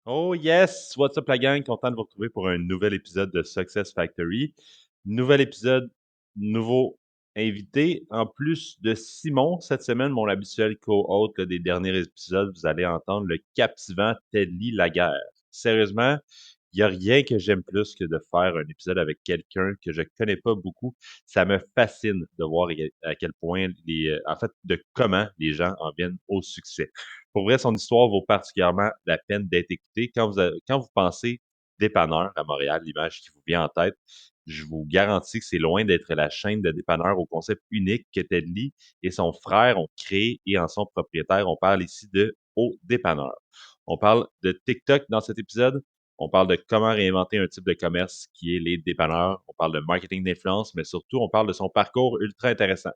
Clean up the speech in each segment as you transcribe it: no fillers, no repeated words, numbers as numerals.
Oh yes! What's up la gang? Content de vous retrouver pour un nouvel épisode de Success Factory. Nouvel épisode, nouveau invité. En plus de Simon, cette semaine, mon habituel co-hôte des derniers épisodes, vous allez entendre le captivant Teddy Laguerre. Sérieusement, il n'y a rien que j'aime plus que de faire un épisode avec quelqu'un que je connais pas beaucoup. Ça me fascine de voir à quel point en fait, de comment les gens en viennent au succès. Pour vrai, son histoire vaut particulièrement la peine d'être écoutée. Quand vous pensez dépanneur à Montréal, l'image qui vous vient en tête, je vous garantis que c'est loin d'être la chaîne de dépanneurs au concept unique que Ted Lee et son frère ont créé et en sont propriétaires. On parle ici de Au Dépanneur. On parle de TikTok dans cet épisode. On parle de comment réinventer un type de commerce qui est les dépanneurs. On parle de marketing d'influence, mais surtout, on parle de son parcours ultra intéressant.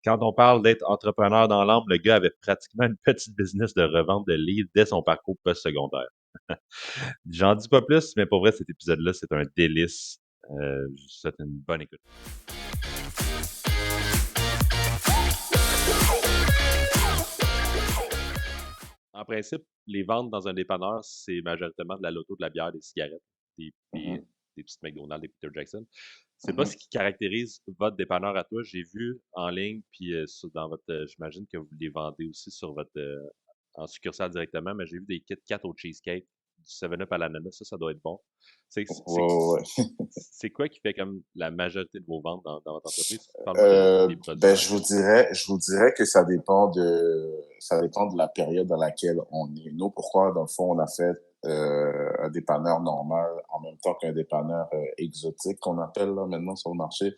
Quand on parle d'être entrepreneur dans l'âme, le gars avait pratiquement une petite business de revente de livres dès son parcours post-secondaire. J'en dis pas plus, mais pour vrai, cet épisode-là, c'est un délice. Je vous souhaite une bonne écoute. En principe, les ventes dans un dépanneur, c'est majoritairement de la loto, de la bière, des cigarettes, Mhm, des petites McDonald's, des Peter Jackson. C'est pas mhm. ce qui caractérise votre dépanneur à toi. J'ai vu en ligne, puis dans votre, j'imagine que vous les vendez aussi sur votre, en succursale directement, mais j'ai vu des Kit Kat au cheesecake, du 7-Up à l'ananas, ça doit être bon. C'est Ouais, c'est- ouais, ouais. c'est quoi qui fait comme la majorité de vos ventes dans votre entreprise? Parle-moi des produits Ben, même. je vous dirais que ça dépend de la période dans laquelle on est. Nous, pourquoi, dans le fond, on a fait un dépanneur normal en même temps qu'un dépanneur exotique qu'on appelle là maintenant sur le marché,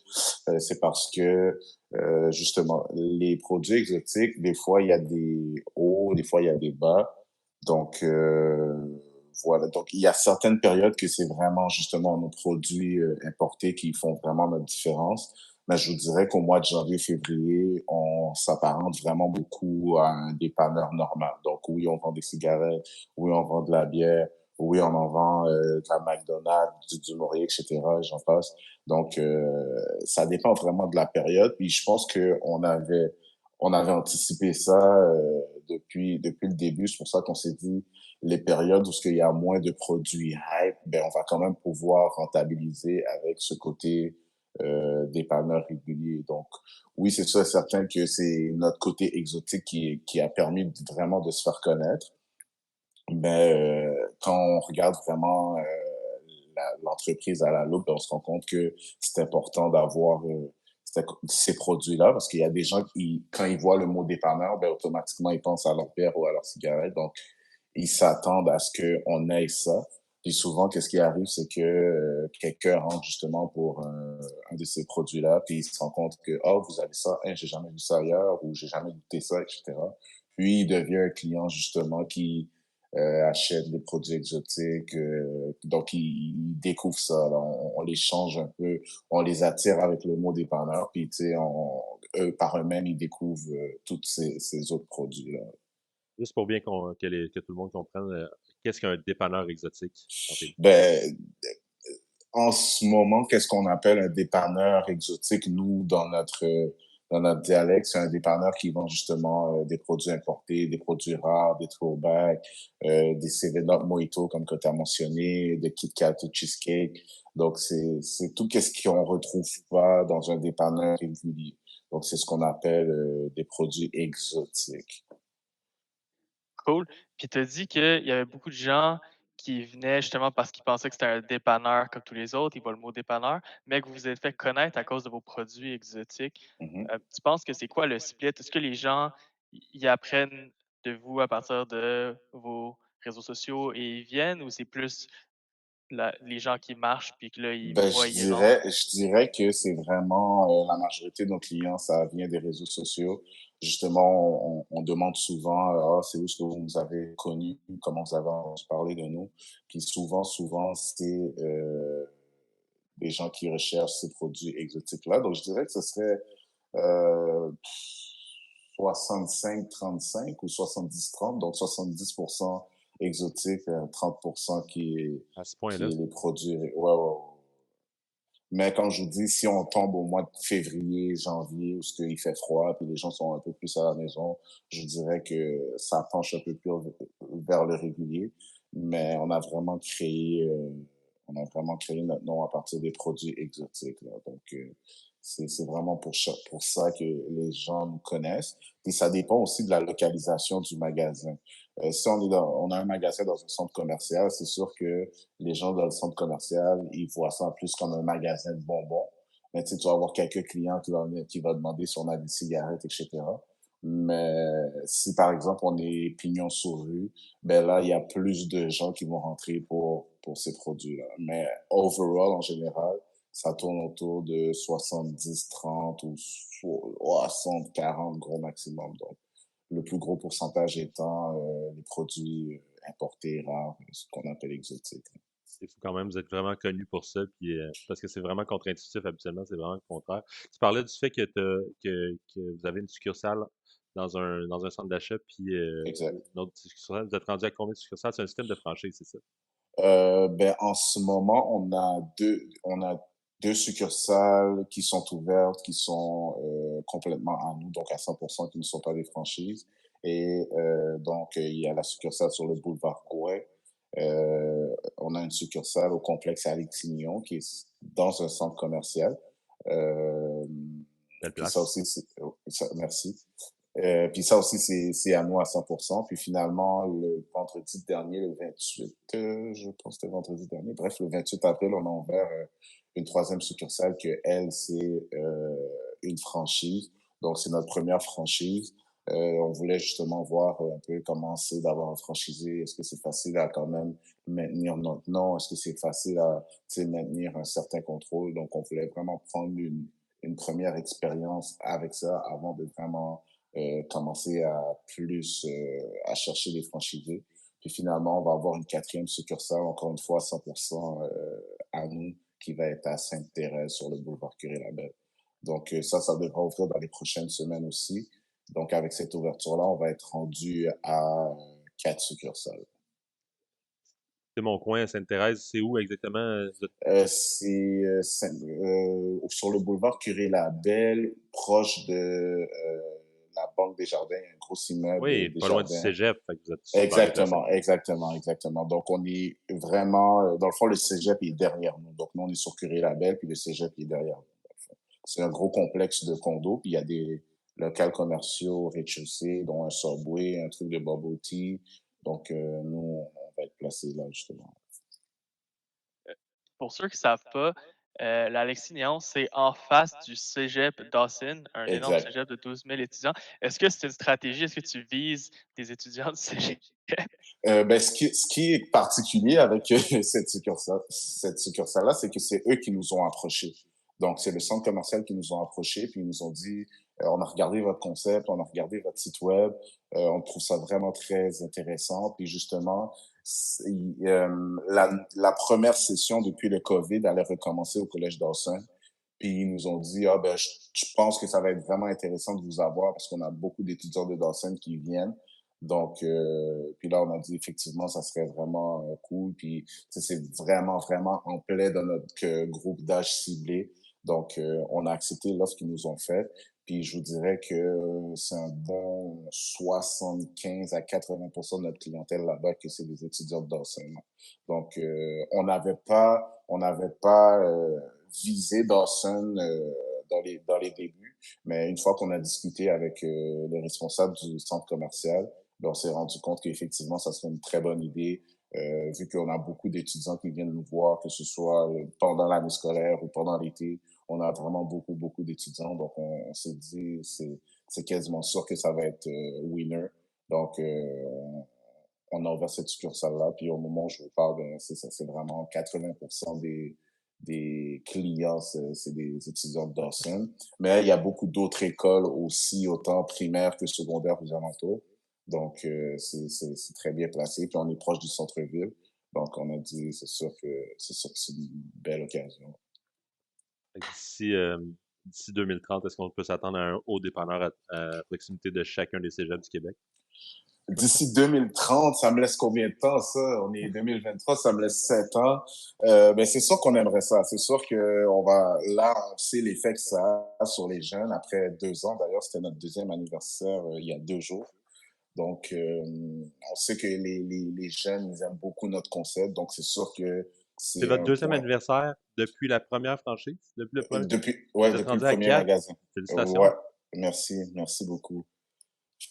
c'est parce que justement, les produits exotiques, des fois, il y a des hauts, des fois, il y a des bas. Donc, voilà. Donc, il y a certaines périodes que c'est vraiment justement nos produits importés qui font vraiment notre différence. Mais je vous dirais qu'au mois de janvier, février, on s'apparente vraiment beaucoup à un dépanneur normal. Donc, oui, on vend des cigarettes, oui, on vend de la bière, oui, on en vend de la McDonald's, du Laurier, etc., et j'en passe. Donc, ça dépend vraiment de la période. Puis, je pense on avait anticipé ça depuis le début. C'est pour ça qu'on s'est dit, les périodes où il y a moins de produits hype, ben, on va quand même pouvoir rentabiliser avec ce côté dépanneur régulier. Donc, oui, c'est sûr et certain que c'est notre côté exotique qui a permis vraiment de se faire connaître. Mais quand on regarde vraiment l'entreprise à la loupe, ben, on se rend compte que c'est important d'avoir ces produits-là parce qu'il y a des gens qui, quand ils voient le mot dépanneur, ben, automatiquement, ils pensent à leur bière ou à leur cigarette. Donc, ils s'attendent à ce qu'on ait ça. Puis souvent, qu'est-ce qui arrive, c'est que quelqu'un rentre justement pour un de ces produits-là, puis il se rend compte que, oh, vous avez ça, hein, j'ai jamais vu ça ailleurs, ou j'ai jamais goûté ça, etc. Puis il devient un client justement qui achète des produits exotiques, donc il découvre ça. Là. On les change un peu, on les attire avec le mot dépanneur, puis tu sais, eux par eux-mêmes, ils découvrent tous ces autres produits-là. Juste pour bien que tout le monde comprenne, qu'est-ce qu'un dépanneur exotique dans tes Ben, en ce moment, qu'est-ce qu'on appelle un dépanneur exotique, nous, dans notre dialecte, c'est un dépanneur qui vend justement des produits importés, des produits rares, des throwbacks, des 7-Up Mojito, comme que tu as mentionné, des Kit Kat ou Cheesecake. Donc, c'est tout ce qu'on retrouve pas dans un dépanneur régulier. Donc, c'est ce qu'on appelle des produits exotiques. Cool. Puis tu as dit qu'il y avait beaucoup de gens qui venaient justement parce qu'ils pensaient que c'était un dépanneur comme tous les autres, ils voient le mot dépanneur, mais que vous vous êtes fait connaître à cause de vos produits exotiques. Mhm. Tu penses que c'est quoi le split? Est-ce que les gens y apprennent de vous à partir de vos réseaux sociaux et ils viennent ou c'est plus les gens qui marchent puis que là, ils Ben, voient, ils rentrent? je dirais que c'est vraiment la majorité de nos clients, ça vient des réseaux sociaux. Justement, on demande souvent, ah, c'est où est-ce que vous nous avez connus, comment vous avez entendu parler de nous. Puis souvent, c'est des gens qui recherchent ces produits exotiques-là. Donc, je dirais que ce serait euh, 65-35 ou 70-30. Donc, 70% exotique, 30% à ce point-là? qui est les produits. Ouais, ouais, ouais. Mais comme je vous dis, si on tombe au mois de février, janvier, où il fait froid, puis les gens sont un peu plus à la maison, je dirais que ça penche un peu plus vers le régulier. mais on a vraiment créé notre nom à partir des produits exotiques, là. Donc, c'est vraiment pour ça que les gens nous connaissent. Et ça dépend aussi de la localisation du magasin. Si on a un magasin dans un centre commercial, c'est sûr que les gens dans le centre commercial, ils voient ça plus comme un magasin de bonbons. Mais tu sais, tu vas avoir quelques clients qui vont demander si on a des cigarettes, etc. Mais si, par exemple, on est pignon sur rue, ben là, il y a plus de gens qui vont rentrer pour ces produits-là. Mais overall, en général, ça tourne autour de 70-30 ou 60-40 gros maximum. Donc, le plus gros pourcentage étant les produits importés rares, ce qu'on appelle exotiques. C'est fou quand même, vous êtes vraiment connu pour ça, puis parce que c'est vraiment contre-intuitif habituellement, c'est vraiment le contraire. Tu parlais du fait que vous avez une succursale dans un centre d'achat, puis Exact. une autre succursale. Vous êtes rendu à combien de succursales? C'est un système de franchise, c'est ça? Ben, en ce moment, on a deux succursales qui sont ouvertes, qui sont complètement à nous, donc à 100%, qui ne sont pas des franchises. Et donc, il y a la succursale sur le boulevard Gouet. On a une succursale au complexe Alexis-Nihon qui est dans un centre commercial. Euh, Belle puis ça place. aussi, merci. Puis ça aussi, c'est à nous à 100%. Puis finalement, le vendredi dernier, le 28, je pense que c'était vendredi dernier, bref, le 28 avril, on a ouvert une troisième succursale que, elle, c'est une franchise. Donc, c'est notre première franchise. On voulait justement voir un peu comment c'est d'avoir un franchisé. Est-ce que c'est facile à quand même maintenir notre nom? Est-ce que c'est facile à, tu sais, maintenir un certain contrôle? Donc, on voulait vraiment prendre une première expérience avec ça avant de vraiment commencer à chercher des franchisés. Puis finalement, on va avoir une quatrième succursale, encore une fois, 100% à nous, qui va être à Sainte-Thérèse sur le boulevard Curie-Labelle. Donc ça devrait ouvrir dans les prochaines semaines aussi. Donc avec cette ouverture-là, on va être rendu à 4 succursales. C'est mon coin à Sainte-Thérèse, c'est où exactement? Sur le boulevard Curie-Labelle, proche de la Banque des Jardins, un gros immeuble Oui, des pas loin du Jardins. cégep, fait que vous êtes super bien placé. Exactement. Donc, on est vraiment, dans le fond, le cégep est derrière nous. Donc, nous, on est sur Curie-Labelle, puis le cégep est derrière nous. C'est un gros complexe de condos, puis il y a des locaux commerciaux au rez-de-chaussée, dont un Subway, un truc de bubble tea. Donc, nous, on va être placés là, justement. Pour ceux qui ne savent pas, l'Alexis Néon, c'est en face du cégep Dawson, un énorme Exact. cégep de 12 000 étudiants. Est-ce que c'est une stratégie? Est-ce que tu vises des étudiants du cégep? Ben, ce qui est particulier avec cette succursale-là, c'est que c'est eux qui nous ont approchés. Donc, c'est le centre commercial qui nous ont approchés, puis ils nous ont dit, on a regardé votre concept, on a regardé votre site web, on trouve ça vraiment très intéressant. Puis justement, la première session depuis le COVID allait recommencer au Collège Dawson. Puis ils nous ont dit, ah ben, je pense que ça va être vraiment intéressant de vous avoir parce qu'on a beaucoup d'étudiants de Dawson qui viennent. Donc, puis là, on a dit effectivement, ça serait vraiment cool. Puis, c'est vraiment en plein dans notre groupe d'âge ciblé. Donc, on a accepté l'offre qu'ils nous ont faite. Puis, je vous dirais que c'est un bon 75 à 80% de notre clientèle là-bas que c'est des étudiants d'enseignement. Donc, on n'avait pas visé Dawson dans les débuts, mais une fois qu'on a discuté avec les responsables du centre commercial, ben, on s'est rendu compte qu'effectivement, ça serait une très bonne idée, vu qu'on a beaucoup d'étudiants qui viennent nous voir, que ce soit pendant l'année scolaire ou pendant l'été. On a vraiment beaucoup d'étudiants. Donc, on s'est dit, c'est quasiment sûr que ça va être winner. Donc, on a ouvert cette succursale-là. Puis au moment où je vous parle, ben, c'est ça, c'est vraiment 80% des clients, c'est des étudiants de Dawson. Mais il y a beaucoup d'autres écoles aussi, autant primaires que secondaires aux alentours. Donc, c'est très bien placé. Puis on est proche du centre-ville. Donc, on a dit, c'est sûr que c'est une belle occasion. Fait que d'ici 2030, est-ce qu'on peut s'attendre à un haut dépanneur à proximité de chacun des cégeps du Québec? D'ici 2030, ça me laisse combien de temps, ça? On est 2023, ça me laisse 7 ans. Ben, c'est sûr qu'on aimerait ça. C'est sûr on sait l'effet que ça a sur les jeunes après 2 ans. D'ailleurs, c'était notre deuxième anniversaire il y a 2 jours. Donc, on sait que les jeunes, ils aiment beaucoup notre concept. Donc, c'est sûr que C'est c'est votre un deuxième point. anniversaire depuis la première franchise? Vous êtes Depuis le rendu à premier 4? magasin. Ouais, Félicitations. merci beaucoup.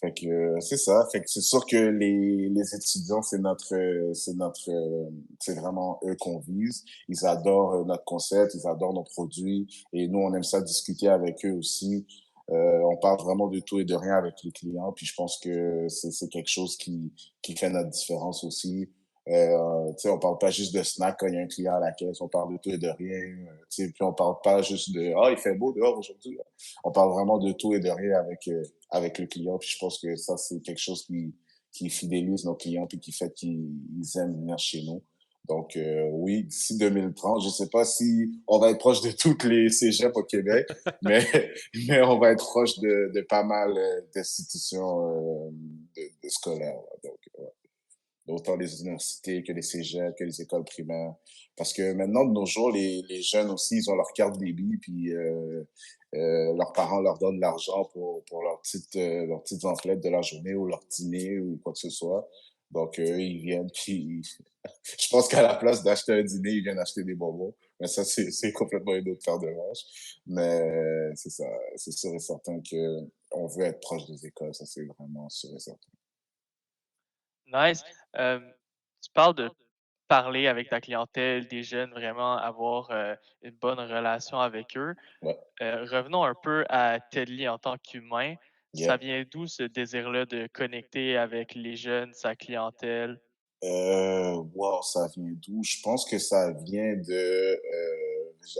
Fait que c'est ça. Fait que c'est sûr que les étudiants, c'est vraiment eux qu'on vise. Ils adorent notre concept, ils adorent nos produits, et nous on aime ça discuter avec eux aussi. On parle vraiment de tout et de rien avec les clients, puis je pense que c'est quelque chose qui fait notre différence aussi. Tu sais, on parle pas juste de snack quand il y a un client à la caisse, on parle de tout et de rien. Tu sais, puis on parle pas juste de il fait beau dehors aujourd'hui. On parle vraiment de tout et de rien avec le client. Puis je pense que ça, c'est quelque chose qui fidélise nos clients puis qui fait qu'ils aiment venir chez nous. Donc, oui, d'ici 2030, je sais pas si on va être proche de toutes les cégeps au Québec, mais, mais on va être proche de pas mal d'institutions de scolaires. Là. Donc, ouais. Autant les universités que les cégeps, que les écoles primaires. Parce que maintenant, de nos jours, les jeunes aussi, ils ont leur carte débit, puis leurs parents leur donnent l'argent pour leurs petites emplettes de la journée ou leur dîner ou quoi que ce soit. Donc, ils viennent, puis je pense qu'à la place d'acheter un dîner, ils viennent acheter des bonbons. Mais ça, c'est complètement une autre paire de manches. Mais c'est ça, c'est sûr et certain que on veut être proche des écoles, ça c'est vraiment sûr et certain. Nice. Tu parles de parler avec ta clientèle, des jeunes, vraiment avoir, une bonne relation avec eux. Ouais, Revenons un peu à Tedley en tant qu'humain. yeah. Ça vient d'où ce désir-là de connecter avec les jeunes, sa clientèle? Wow, ça vient d'où? Je pense que ça vient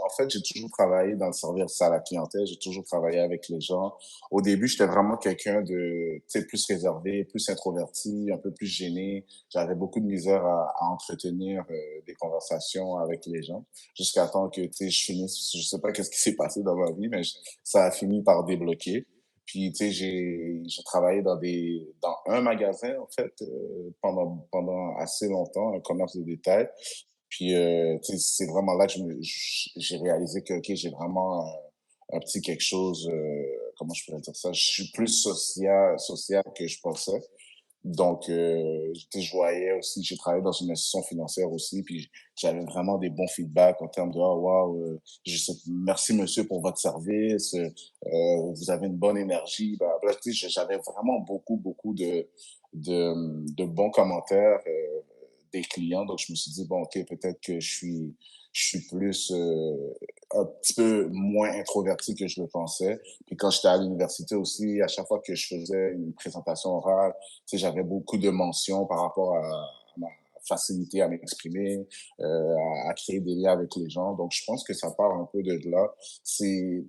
en fait, j'ai toujours travaillé dans le service à la clientèle, j'ai toujours travaillé avec les gens. Au début, j'étais vraiment quelqu'un de, tu sais, plus réservé, plus introverti, un peu plus gêné. J'avais beaucoup de misère à entretenir des conversations avec les gens, jusqu'à temps que, tu sais, je finisse, je sais pas qu'est-ce qui s'est passé dans ma vie, mais ça a fini par débloquer. Puis, tu sais, j'ai travaillé dans un magasin, en fait, pendant assez longtemps, un commerce de détail. Puis, tu sais, c'est vraiment là que j'ai réalisé que, OK, j'ai vraiment un petit quelque chose, comment je pourrais dire ça? Je suis plus social que je pensais. Donc, tu sais, je voyais aussi, j'ai travaillé dans une institution financière aussi, puis j'avais vraiment des bons feedbacks en termes de, oh, wow, merci monsieur pour votre service, vous avez une bonne énergie, bah, tu sais, j'avais vraiment beaucoup de bons commentaires des clients. Donc, je me suis dit, bon, OK, peut-être que je suis plus, un petit peu moins introverti que je le pensais. Puis quand j'étais à l'université aussi, à chaque fois que je faisais une présentation orale, tu sais, j'avais beaucoup de mentions par rapport à ma facilité à m'exprimer, à créer des liens avec les gens. Donc, je pense que ça part un peu de là. C'est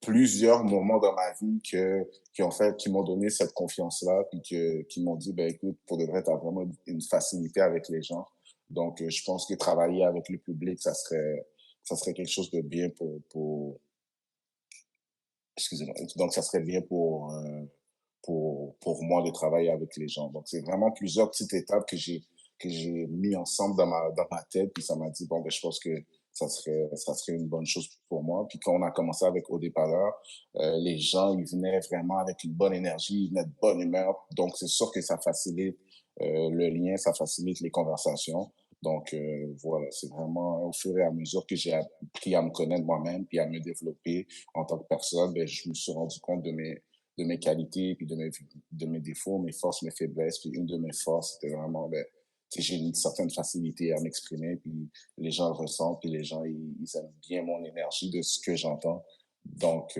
plusieurs moments dans ma vie qui m'ont donné cette confiance-là, puis qui m'ont dit, ben écoute, pour de vrai, t'as vraiment une facilité avec les gens. Donc, je pense que travailler avec le public, ça serait quelque chose de bien excusez-moi. Donc, ça serait bien pour moi de travailler avec les gens. Donc, c'est vraiment plusieurs petites étapes que j'ai mis ensemble dans ma tête. Puis ça m'a dit, bon, ben, je pense que ça serait une bonne chose pour moi. Puis quand on a commencé avec Au dépanneur, les gens, ils venaient vraiment avec une bonne énergie, ils venaient de bonne humeur. Donc, c'est sûr que ça facilite le lien, ça facilite les conversations. Donc, voilà, c'est vraiment au fur et à mesure que j'ai appris à me connaître moi-même puis à me développer en tant que personne, ben, je me suis rendu compte de mes qualités, puis de mes défauts, mes forces, mes faiblesses. Puis une de mes forces, c'était vraiment, ben, tu sais, j'ai une certaine facilité à m'exprimer, puis les gens le ressentent, puis les gens, ils aiment bien mon énergie de ce que j'entends. Donc,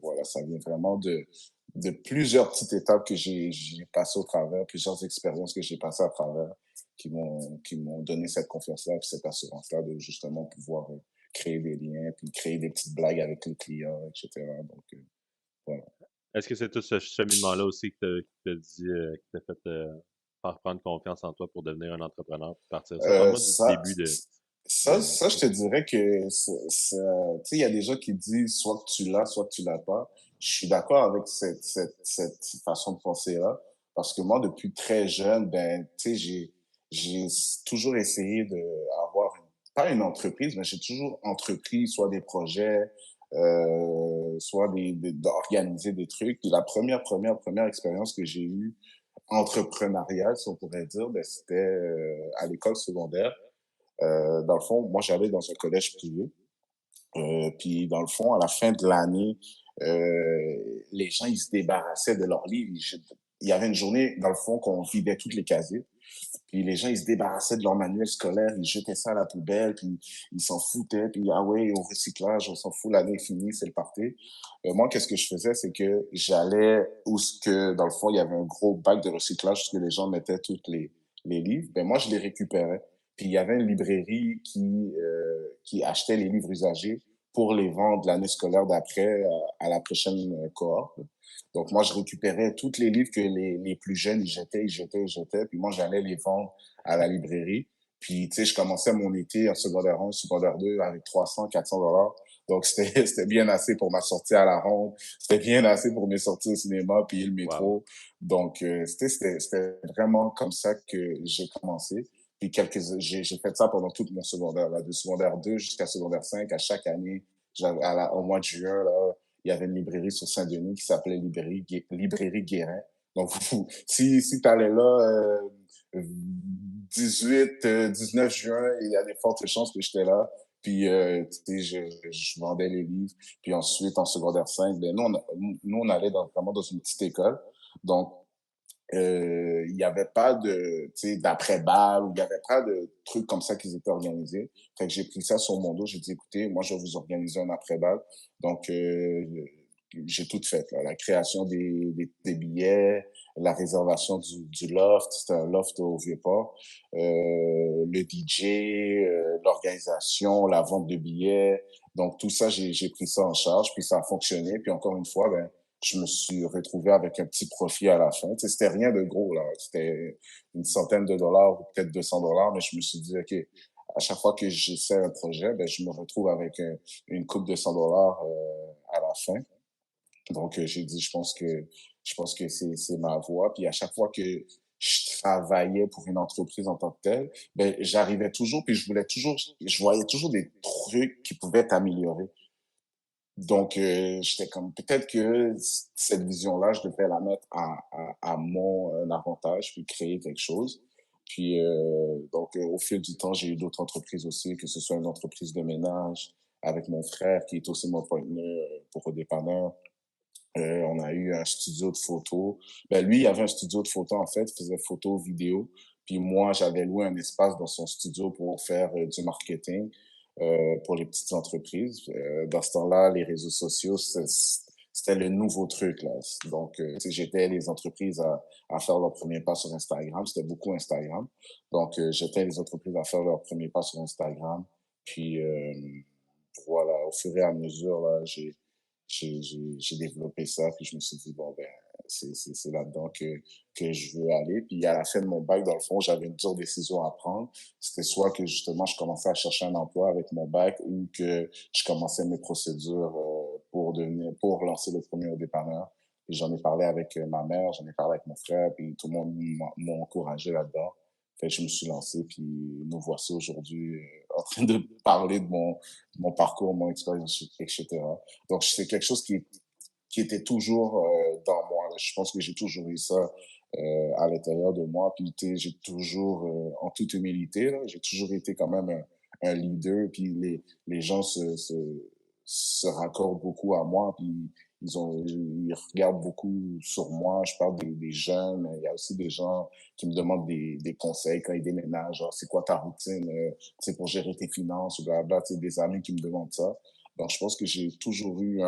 voilà, ça vient vraiment de plusieurs petites étapes que j'ai passées au travers, plusieurs expériences que j'ai passées à travers, qui m'ont donné cette confiance-là, puis cette assurance-là de justement pouvoir créer des liens, puis créer des petites blagues avec les clients, etc. Donc, voilà. Est-ce que c'est tout ce cheminement-là aussi qui t'a fait faire prendre confiance en toi pour devenir un entrepreneur, puis partir ça? Euh, Parle-moi du ça, début ça, je de te dirais que, tu sais, il y a des gens qui disent soit que tu l'as, soit que tu l'as pas. Je suis d'accord avec cette façon de penser-là, parce que moi, depuis très jeune, ben, tu sais, j'ai toujours essayé de avoir, pas une entreprise, mais j'ai toujours entrepris soit des projets, soit d'organiser des trucs. Puis la première expérience que j'ai eue, entrepreneurial, si on pourrait dire, ben, c'était à l'école secondaire. Dans le fond, moi, j'allais dans un collège privé. Puis, dans le fond, à la fin de l'année, les gens, ils se débarrassaient de leurs livres. Il y avait une journée, dans le fond, qu'on vidait tous les casiers. Puis les gens, ils se débarrassaient de leur manuel scolaire, ils jetaient ça à la poubelle, puis ils s'en foutaient, puis ah ouais, au recyclage, on s'en fout, l'année est finie, c'est le party. Moi, qu'est-ce que je faisais, c'est que j'allais où ce que, dans le fond, il y avait un gros bac de recyclage où les gens mettaient tous les livres. Ben moi, je les récupérais. Puis il y avait une librairie qui achetait les livres usagés pour les vendre l'année scolaire d'après à la prochaine cohorte. Donc, moi, je récupérais tous les livres que les plus jeunes, ils jetaient. Puis moi, j'allais les vendre à la librairie. Puis, tu sais, je commençais mon été en secondaire 1, secondaire 2 avec 300, $400. Donc, c'était bien assez pour ma sortie à la ronde. C'était bien assez pour mes sorties au cinéma, payer le Wow. métro. Donc, c'était vraiment comme ça que j'ai commencé. Puis j'ai fait ça pendant tout mon secondaire, là, de secondaire 2 jusqu'à secondaire 5. À chaque année, au mois de juin, là, il y avait une librairie sur Saint-Denis qui s'appelait Librairie Guérin. Donc, si tu allais là 18, 19 juin, il y a des fortes chances que j'étais là. Puis, tu sais, je vendais les livres. Puis ensuite, en secondaire 5, ben, nous, on allait vraiment dans une petite école. Donc, il n'y avait pas de, tu sais, d'après-balle, il n'y avait pas de trucs comme ça qui étaient organisés. Fait que j'ai pris ça sur mon dos. J'ai dit, écoutez, moi, je vais vous organiser un après-balle. Donc, j'ai tout fait, là. La création des billets, la réservation du loft, c'était un loft au Vieux-Port, le DJ, l'organisation, la vente de billets. Donc, tout ça, j'ai pris ça en charge, puis ça a fonctionné. Puis encore une fois, ben, je me suis retrouvé avec un petit profit à la fin. Tu sais, c'était rien de gros, là. C'était une centaine de dollars ou peut-être $200, mais je me suis dit, OK, à chaque fois que j'essaie un projet, ben, je me retrouve avec une coupe de $100 à la fin. Donc, j'ai dit, je pense que c'est ma voie. Puis à chaque fois que je travaillais pour une entreprise en tant que telle, ben, j'arrivais toujours, puis je voyais toujours des trucs qui pouvaient être améliorés. Donc, j'étais comme, peut-être que cette vision-là, je devrais la mettre à mon avantage, puis créer quelque chose. Puis, donc, au fil du temps, j'ai eu d'autres entreprises aussi, que ce soit une entreprise de ménage avec mon frère, qui est aussi mon partenaire pour dépanneur. On a eu un studio de photo. Ben, lui, il avait un studio de photo, en fait, il faisait photo, vidéo. Puis moi, j'avais loué un espace dans son studio pour faire du marketing pour les petites entreprises. Dans ce temps-là, les réseaux sociaux, c'était le nouveau truc, là. Donc, tu sais, j'étais les entreprises à faire leur premier pas sur Instagram. C'était beaucoup Instagram. Donc, j'étais les entreprises à faire leur premier pas sur Instagram. Puis, voilà, au fur et à mesure, là, j'ai développé ça, puis je me suis dit, bon, ben, c'est là-dedans que je veux aller. Puis à la fin de mon bac, dans le fond, j'avais une dure décision à prendre. C'était soit que justement, je commençais à chercher un emploi avec mon bac ou que je commençais mes procédures pour lancer le premier dépanneur. Puis j'en ai parlé avec ma mère, j'en ai parlé avec mon frère, puis tout le monde m'a encouragé là-dedans. Fait que je me suis lancé, puis nous voici aujourd'hui en train de parler de mon parcours, mon expérience, etc. Donc, c'est quelque chose qui était toujours dans moi. Je pense que j'ai toujours eu ça à l'intérieur de moi. Puis, j'ai toujours, en toute humilité, là, j'ai toujours été quand même un leader. Puis, les gens se raccordent beaucoup à moi. Puis, ils regardent beaucoup sur moi. Je parle des jeunes, mais il y a aussi des gens qui me demandent des conseils quand ils déménagent. Genre, c'est quoi ta routine pour gérer tes finances ou blablabla. Des amis qui me demandent ça. Donc, je pense que j'ai toujours eu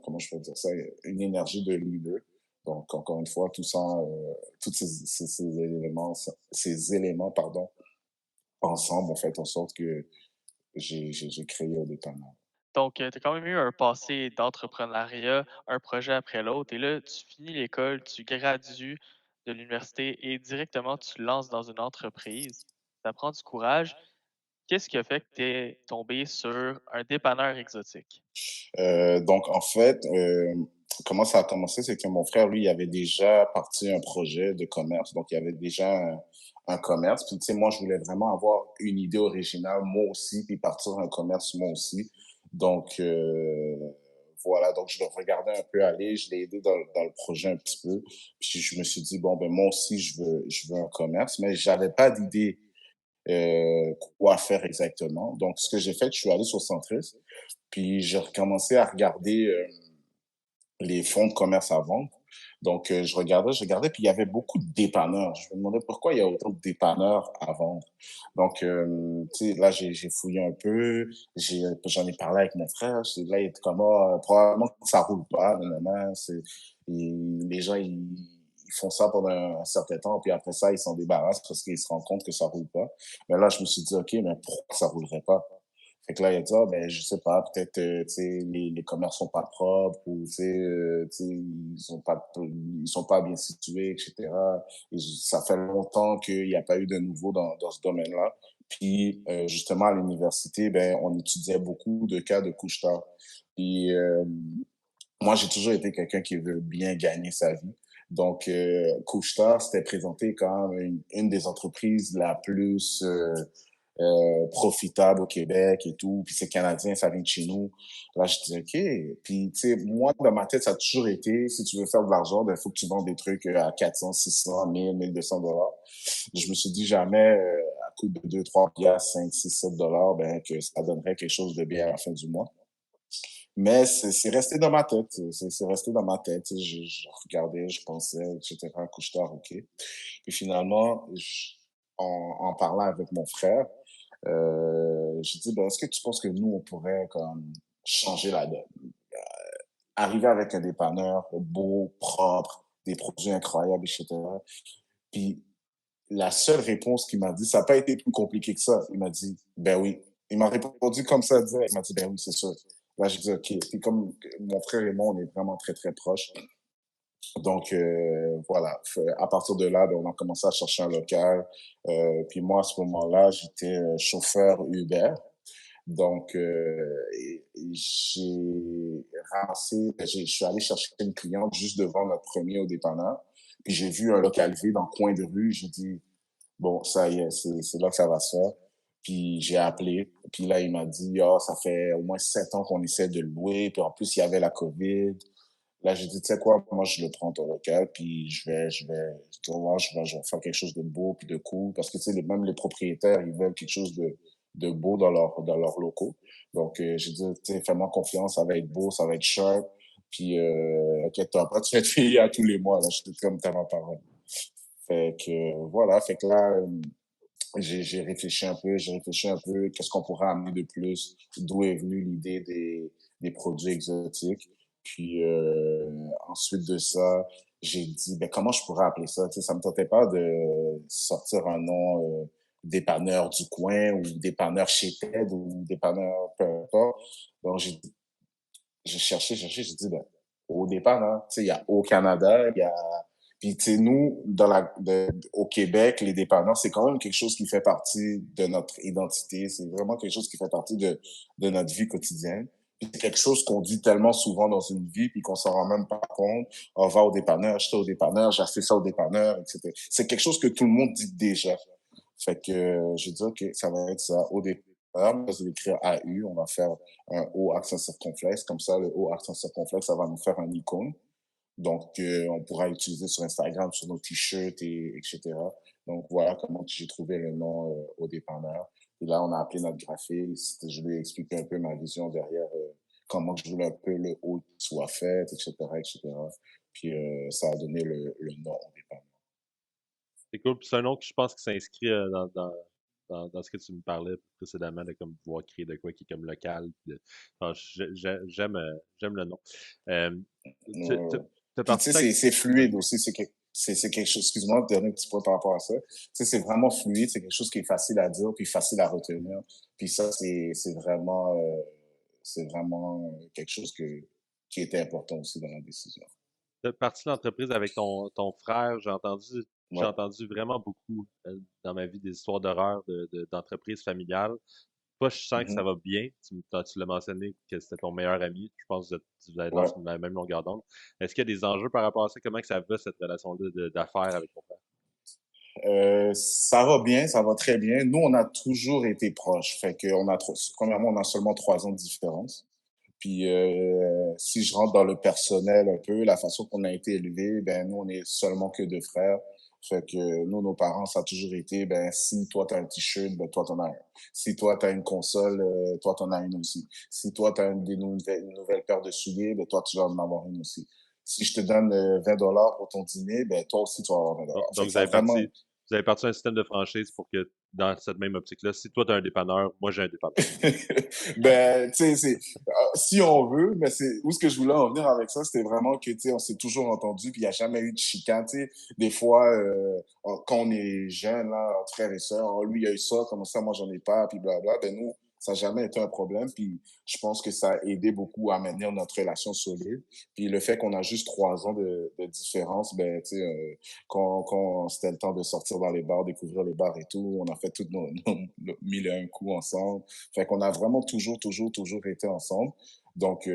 comment je peux dire ça, une énergie de leader. Donc, encore une fois, tout ça, tous ces éléments, pardon, ensemble ont fait en sorte que j'ai créé des dépanneur. Donc, tu as quand même eu un passé d'entrepreneuriat, un projet après l'autre, et là, tu finis l'école, tu gradues de l'université et directement tu te lances dans une entreprise. Ça prend du courage. Qu'est-ce qui a fait que tu es tombé sur un dépanneur exotique? Donc, en fait, comment ça a commencé, c'est que mon frère, lui, il avait déjà parti un projet de commerce. Donc, il y avait déjà un commerce. Puis, tu sais, moi, je voulais vraiment avoir une idée originale, moi aussi, puis partir un commerce, moi aussi. Donc, voilà, donc je le regardais un peu aller, je l'ai aidé dans le projet un petit peu. Puis je me suis dit, bon, ben moi aussi, je veux un commerce, mais j'avais pas d'idée quoi faire exactement. Donc, ce que j'ai fait, je suis allé sur Centris, puis j'ai recommencé à regarder les fonds de commerce à vendre. Donc, je regardais, puis il y avait beaucoup de dépanneurs. Je me demandais pourquoi il y a autant de dépanneurs à vendre. Donc, tu sais, là, j'ai fouillé un peu, j'en ai parlé avec mon frère. Là, il était comme, ah, probablement que ça roule pas, nanana. Les gens, ils font ça pendant un certain temps, puis après ça, ils s'en débarrassent parce qu'ils se rendent compte que ça roule pas. Mais là, je me suis dit, OK, mais pourquoi ça roulerait pas? Fait que là, il a dit, ah, ben, je sais pas, peut-être, tu sais, les commerces sont pas propres ou, tu sais, ils sont pas bien situés, etc. Ça fait longtemps qu'il n'y a pas eu de nouveau dans ce domaine-là. Puis, justement, à l'université, ben, on étudiait beaucoup de cas de couche-tard. Puis, moi, j'ai toujours été quelqu'un qui veut bien gagner sa vie. Donc, Couche-Tard s'était présenté comme une des entreprises la plus profitable au Québec et tout. Puis c'est canadien, ça vient de chez nous. Là, je dis, OK. Puis, tu sais, moi, dans ma tête, ça a toujours été, si tu veux faire de l'argent, ben, il faut que tu vendes des trucs à 400, 600, 1000, 1200 $. Je me suis dit jamais, à coût de 2, 3 piastres, 5, 6, 7 $, ben, que ça donnerait quelque chose de bien à la fin du mois. Mais c'est resté dans ma tête. C'est resté dans ma tête. Je regardais, je pensais, etc. Couche-tard, OK. Puis finalement, en parlant avec mon frère, j'ai dit, ben, est-ce que tu penses que nous, on pourrait comme changer la donne? Arriver avec un dépanneur beau, propre, des produits incroyables, etc. Puis la seule réponse qu'il m'a dit, ça n'a pas été plus compliqué que ça. Il m'a dit, ben oui. Il m'a répondu comme ça, direct. Il m'a dit, ben oui, c'est sûr. Là, j'ai dit, OK. Puis comme mon frère et moi, on est vraiment très, très proches. Donc, voilà. À partir de là, ben, on a commencé à chercher un local. Puis moi, à ce moment-là, j'étais chauffeur Uber. Donc, j'ai je suis allé chercher une cliente juste devant notre premier au dépanneur. Puis j'ai vu un local vide dans le coin de rue. J'ai dit, bon, ça y est, c'est là que ça va se faire. Puis j'ai appelé. Puis là, il m'a dit, ah, ça fait au moins 7 ans qu'on essaie de le louer. Puis en plus, il y avait la COVID. Là, j'ai dit, tu sais quoi, moi, je le prends ton local, puis tu vas voir, je vais faire quelque chose de beau, puis de cool. Parce que, tu sais, même les propriétaires, ils veulent quelque chose de beau dans leurs locaux. Donc, j'ai dit, tu sais, fais-moi confiance, ça va être beau, ça va être sharp. Puis, inquiète-toi pas, tu vas être payé à tous les mois, là, je suis comme t'as ma parole. Fait que, voilà, fait que là, j'ai réfléchi un peu, qu'est-ce qu'on pourrait amener de plus, d'où est venue l'idée des produits exotiques. Puis ensuite de ça, j'ai dit, ben comment je pourrais appeler ça? Tu sais, ça me tentait pas de sortir un nom dépanneur du coin ou dépanneur chez Ted ou dépanneur peu importe. Donc j'ai cherché, j'ai dit, ben, au dépanneur, tu sais, il y a au Canada, il y a puis, tu sais, nous, au Québec, les dépanneurs, c'est quand même quelque chose qui fait partie de notre identité. C'est vraiment quelque chose qui fait partie de notre vie quotidienne. Puis, c'est quelque chose qu'on dit tellement souvent dans une vie, puis qu'on s'en rend même pas compte. On va au dépanneur, j'étais au dépanneur, j'ai acheté ça au dépanneur, etc. C'est quelque chose que tout le monde dit déjà. Fait que j'ai dit, OK, ça va être ça, au dépanneur. On va écrire AU, on va faire un O accent circonflexe. Comme ça, le O accent circonflexe, ça va nous faire un icône. Donc, on pourra l'utiliser sur Instagram, sur nos t-shirts, etc. Donc, voilà comment j'ai trouvé le nom au dépanneur. Et là, on a appelé notre graphiste. Je lui ai expliqué un peu ma vision derrière comment je voulais un peu le haut soit fait, etc., etc. Puis, ça a donné le nom au dépanneur. C'est cool. Puis c'est un nom que je pense qui s'inscrit dans ce que tu me parlais précédemment, de comme pouvoir créer de quoi qui est comme local. Enfin, j'aime le nom. Euh, tu Ouais. as Puis, tu sais, participé c'est à... fluide aussi. C'est quelque chose, excuse-moi, dernier petit point par rapport à ça. Tu sais, c'est vraiment fluide. C'est quelque chose qui est facile à dire, puis facile à retenir. Puis ça, c'est vraiment quelque chose qui était important aussi dans la décision. T'as parti l'entreprise avec ton frère. J'ai Ouais. entendu vraiment beaucoup dans ma vie des histoires d'horreur d'entreprise familiale. Toi, je sens que ça Mhm. va bien. Tu l'as mentionné que c'était ton meilleur ami. Je pense que vous êtes dans Ouais. la même longueur d'onde. Est-ce qu'il y a des enjeux par rapport à ça? Comment que ça va, cette relation-là d'affaires avec ton frère? Ça va bien, ça va très bien. Nous, on a toujours été proches. Fait que premièrement, on a seulement 3 ans de différence. Puis si je rentre dans le personnel un peu, la façon qu'on a été élevé, ben nous, on est seulement que deux frères. Fait que nous, nos parents, ça a toujours été, ben si toi, t'as un t-shirt, ben toi, t'en as un. Si toi, t'as une console, toi, t'en as une aussi. Si toi, t'as une nouvelle paire de souliers, ben toi, tu vas en avoir une aussi. Si je te donne 20 $ pour ton dîner, ben toi aussi, tu vas avoir 20 Donc, dollars. Fait donc que ça a vraiment... vous avez parti un système de franchise pour que dans cette même optique-là, si toi, tu as un dépanneur, moi, j'ai un dépanneur. Ben, tu sais, si on veut, mais c'est où ce que je voulais en venir avec ça, c'était vraiment que, tu sais, on s'est toujours entendu, puis il n'y a jamais eu de chicane, tu sais. Des fois, quand on est jeune, là, entre frères et sœurs, oh, lui, il a eu ça, comme ça, moi, j'en ai pas, puis blablabla, ben nous, ça n'a jamais été un problème, puis je pense que ça a aidé beaucoup à maintenir notre relation solide. Puis le fait qu'on a juste 3 ans de différence, ben, tu sais, quand c'était le temps de sortir dans les bars, découvrir les bars et tout, on a fait toutes nos 1001 coups ensemble. Fait qu'on a vraiment toujours été ensemble. Donc,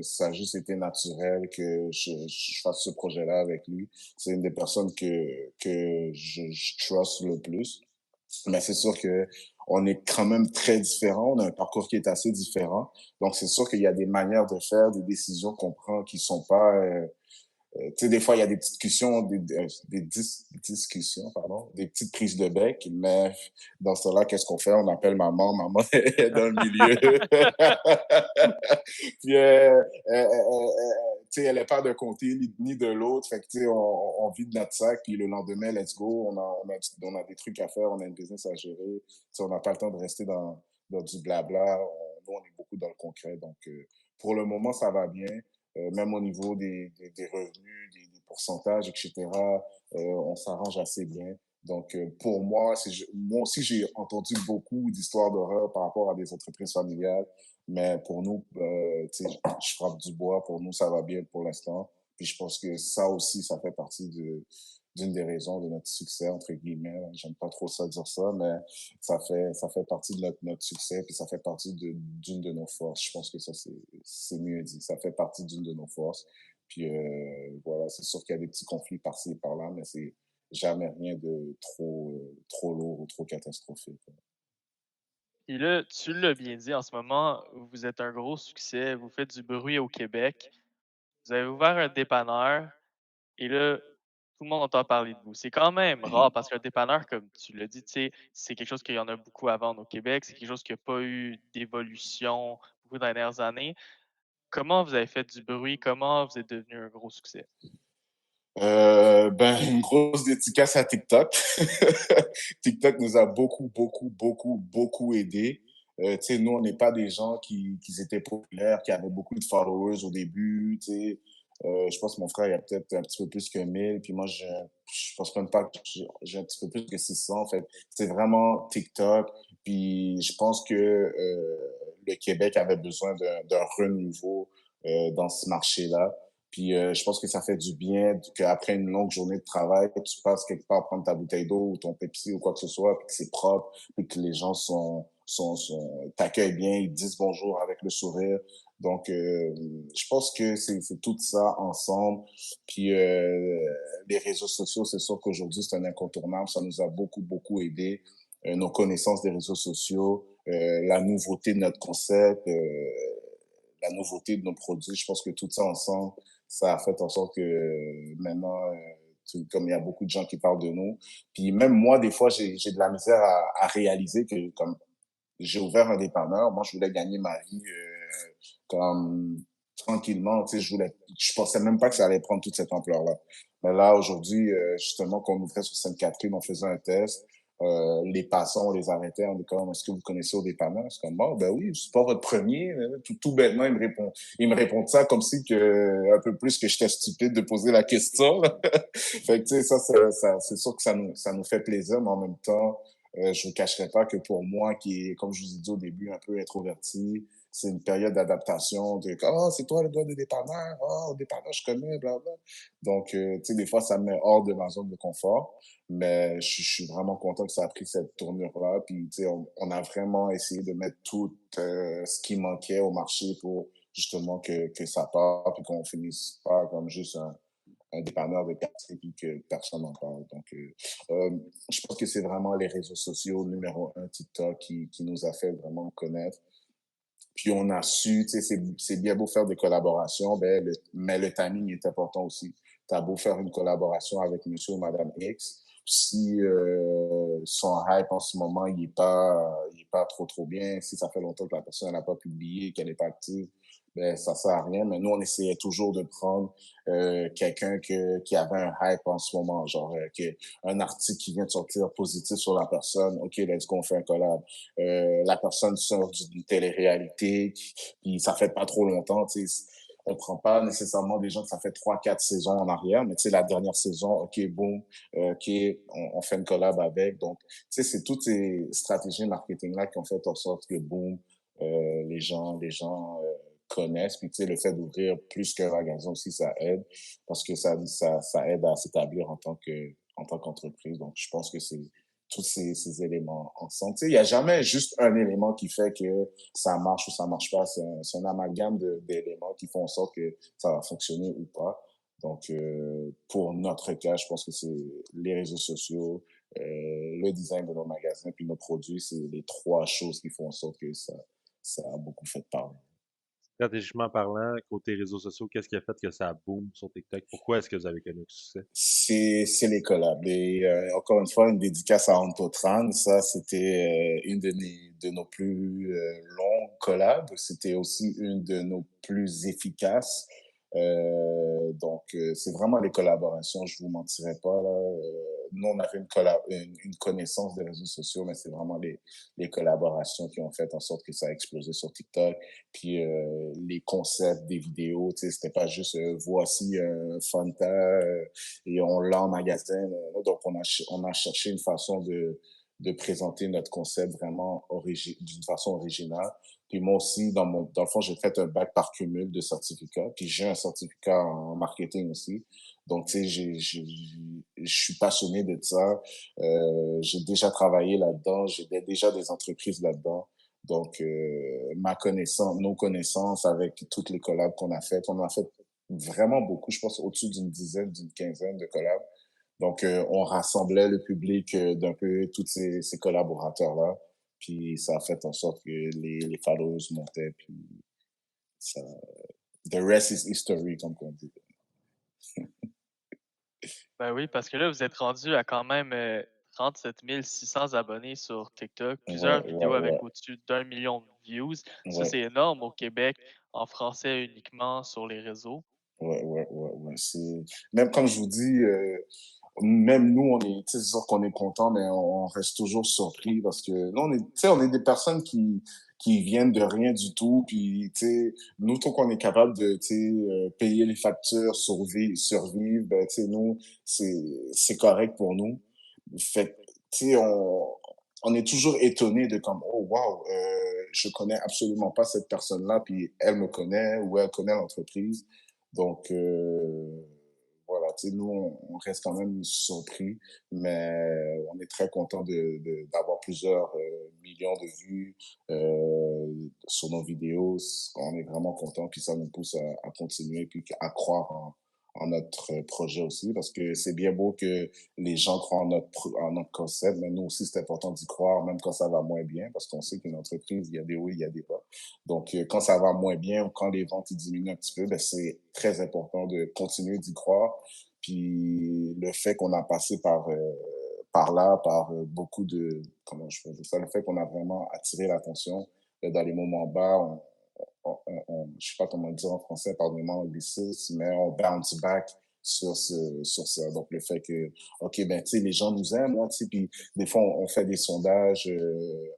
ça a juste été naturel que je fasse ce projet-là avec lui. C'est une des personnes que je trust le plus. Mais c'est sûr que on est quand même très différents. On a un parcours qui est assez différent. Donc, c'est sûr qu'il y a des manières de faire, des décisions qu'on prend qui sont pas tu sais, des fois, il y a des discussions, discussions, pardon, des petites prises de bec, mais dans ce là qu'est-ce qu'on fait? On appelle maman, maman est dans le milieu. Puis, tu sais, elle n'est pas d'un côté ni de l'autre. Fait que, tu sais, on vide notre sac, puis le lendemain, let's go, on a des trucs à faire, on a une business à gérer. Tu sais, on n'a pas le temps de rester dans du blabla. Nous, on est beaucoup dans le concret. Donc, pour le moment, ça va bien. Même au niveau des revenus, des pourcentages, etc., on s'arrange assez bien. Donc, pour moi, moi aussi, j'ai entendu beaucoup d'histoires d'horreur par rapport à des entreprises familiales. Mais pour nous, tu sais, je frappe du bois. Pour nous, ça va bien pour l'instant. Puis je pense que ça aussi, ça fait partie d'une des raisons de notre succès, entre guillemets. J'aime pas trop ça dire ça, mais ça fait partie de notre succès, puis ça fait partie d'une de nos forces. Je pense que ça, c'est mieux dit. Ça fait partie d'une de nos forces. Puis voilà, c'est sûr qu'il y a des petits conflits par-ci et par-là, mais c'est jamais rien de trop lourd ou trop catastrophique. Et là, tu l'as bien dit, en ce moment, vous êtes un gros succès, vous faites du bruit au Québec. Vous avez ouvert un dépanneur et là, tout le monde entend parler de vous. C'est quand même rare parce qu'un dépanneur, comme tu l'as dit, tu sais, c'est quelque chose qu'il y en a beaucoup à vendre au Québec. C'est quelque chose qui n'a pas eu d'évolution beaucoup dans les dernières années. Comment vous avez fait du bruit? Comment vous êtes devenu un gros succès? Ben, une grosse dédicace à TikTok. TikTok nous a beaucoup aidé. Tu sais, nous, on n'est pas des gens qui étaient populaires, qui avaient beaucoup de followers au début, tu sais. Je pense que mon frère, il a peut-être un petit peu plus que 1000, puis moi, je pense même pas que j'ai un petit peu plus que 600. En fait, c'est vraiment TikTok. Puis je pense que le Québec avait besoin d'un renouveau dans ce marché-là. Puis je pense que ça fait du bien qu'après une longue journée de travail, que tu passes quelque part prendre ta bouteille d'eau ou ton Pepsi ou quoi que ce soit, puis que c'est propre, puis que les gens t'accueillent bien, ils disent bonjour avec le sourire. Donc, je pense que c'est tout ça ensemble. Puis les réseaux sociaux, c'est sûr qu'aujourd'hui, c'est un incontournable. Ça nous a beaucoup aidé. Nos connaissances des réseaux sociaux, la nouveauté de notre concept, la nouveauté de nos produits. Je pense que tout ça ensemble, ça a fait en sorte que maintenant, comme il y a beaucoup de gens qui parlent de nous, puis même moi, des fois, j'ai de la misère à réaliser que comme j'ai ouvert un dépanneur, moi, je voulais gagner ma vie comme tranquillement, tu sais, je pensais même pas que ça allait prendre toute cette ampleur-là. Mais là, aujourd'hui, justement, quand on ouvrait sur Sainte-Catherine, on faisait un test, les passants, on les arrêtait, on dit comme, est-ce que vous connaissez au dépanneur? C'est comme, oh, ben oui, c'est pas votre premier. Tout bêtement, il me répond ça comme si que, un peu plus que j'étais stupide de poser la question. Fait que, tu sais, c'est sûr que ça nous fait plaisir, mais en même temps, je ne vous cacherai pas que pour moi, qui est, comme je vous ai dit au début, un peu introverti, c'est une période d'adaptation de «Ah, c'est toi le gars de dépanneur, ah, dépanneur, je connais, blablabla». Donc, tu sais, des fois, ça me met hors de ma zone de confort, mais je suis vraiment content que ça a pris cette tournure-là. Puis, tu sais, on a vraiment essayé de mettre tout ce qui manquait au marché pour justement que ça parte, puis qu'on finisse pas comme juste un dépanneur de quartier puis que personne n'en parle. Donc, je pense que c'est vraiment les réseaux sociaux, numéro un, TikTok, qui nous a fait vraiment connaître. Puis on a su, tu sais, c'est bien beau faire des collaborations, mais le timing est important aussi. T'as beau faire une collaboration avec monsieur ou madame X, si son hype en ce moment, il est pas trop bien, si ça fait longtemps que la personne n'a pas publié, qu'elle n'est pas active, ben ça sert à rien. Mais nous, on essayait toujours de prendre quelqu'un qui avait un hype en ce moment, genre un article qui vient de sortir positif sur la personne. OK, let's go, on fait un collab. La personne sort d'une télé-réalité, puis ça fait pas trop longtemps, tu sais. On prend pas nécessairement des gens que ça fait 3, 4 saisons en arrière, mais tu sais, la dernière saison, OK, boom, OK, on fait une collab avec. Donc, tu sais, c'est toutes ces stratégies marketing-là qui ont fait en sorte que, boom, les gens connaissent. Puis, tu sais, le fait d'ouvrir plus qu'un magasin aussi, ça aide parce que ça aide à s'établir en tant qu'entreprise. Donc, je pense que c'est tous ces éléments ensemble. Tu sais, il n'y a jamais juste un élément qui fait que ça marche ou ça marche pas. C'est un amalgame d'éléments qui font en sorte que ça va fonctionner ou pas. Donc, pour notre cas, je pense que c'est les réseaux sociaux, le design de nos magasins, puis nos produits, c'est les trois choses qui font en sorte que ça a beaucoup fait parler. Stratégiquement parlant, côté réseaux sociaux, qu'est-ce qui a fait que ça boom sur TikTok? Pourquoi est-ce que vous avez connu le succès? C'est les collabs. Et encore une fois, une dédicace à Anto Tran. Ça, c'était une de nos plus longues collabs. C'était aussi une de nos plus efficaces. Donc, c'est vraiment les collaborations, je vous mentirai pas, là. Nous, on avait une connaissance des réseaux sociaux, mais c'est vraiment les collaborations qui ont fait en sorte que ça a explosé sur TikTok. Puis les concepts des vidéos, tu sais, c'était pas juste voici un Fanta et on l'a en magasin. Donc, on a cherché une façon de présenter notre concept vraiment d'une façon originale. Puis moi aussi, dans le fond, j'ai fait un bac par cumul de certificats. Puis j'ai un certificat en marketing aussi. Donc, tu sais, je suis passionné de ça. J'ai déjà travaillé là-dedans. J'ai déjà des entreprises là-dedans. Donc, nos connaissances avec toutes les collabs qu'on a faites, on en a fait vraiment beaucoup, je pense au-dessus d'une dizaine, d'une quinzaine de collabs. Donc, on rassemblait le public d'un peu tous ces collaborateurs-là. Puis ça a fait en sorte que les followers montaient. Puis ça, the rest is history, comme on dit. Ben oui, parce que là, vous êtes rendu à quand même 37 600 abonnés sur TikTok, Ouais, plusieurs vidéos ouais, ouais, avec au-dessus d'1 million de views. Ça, ouais, c'est énorme au Québec, en français uniquement sur les réseaux. ouais. Même comme je vous dis, même nous, tu sais, c'est sûr qu'on est content, mais on reste toujours surpris parce que nous, tu sais, on est des personnes qui viennent de rien du tout. Puis, tu sais, nous, tant qu'on est capable de, tu sais, payer les factures, survivre, ben, tu sais, nous, c'est correct pour nous. Fait que, tu sais, on est toujours étonné de comme, oh, wow, je connais absolument pas cette personne-là, puis elle me connaît ou elle connaît l'entreprise. Donc, voilà, tu sais, nous, on reste quand même surpris, mais on est très content d'avoir plusieurs millions de vues sur nos vidéos. On est vraiment content, puis ça nous pousse à continuer, puis à croire en notre projet aussi, parce que c'est bien beau que les gens croient en notre concept, mais nous aussi, c'est important d'y croire, même quand ça va moins bien, parce qu'on sait qu'une entreprise, il y a des hauts, il y a des bas. Donc, quand ça va moins bien ou quand les ventes diminuent un petit peu, ben, c'est très important de continuer d'y croire. Puis le fait qu'on a passé par là, par beaucoup de, comment je peux dire ça, le fait qu'on a vraiment attiré l'attention dans les moments bas, je sais pas comment dire en français, pardonnez-moi l'anglicisme, mais on bounce back sur ça. Donc, le fait que, OK, ben, tu sais, les gens nous aiment, là, tu sais, puis des fois, on fait des sondages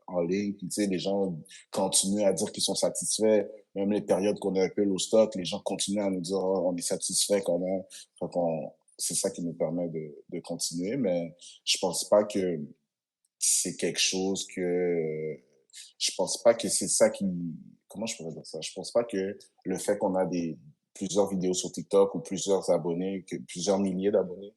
en ligne, puis, tu sais, les gens continuent à dire qu'ils sont satisfaits. Même les périodes qu'on a un peu low stock, les gens continuent à nous dire, oh, on est satisfait quand même. C'est ça qui nous permet de continuer, mais je pense pas que c'est quelque chose je pense pas que c'est ça qui, comment je pourrais dire ça? Je pense pas que le fait qu'on a plusieurs vidéos sur TikTok ou plusieurs abonnés, plusieurs milliers d'abonnés,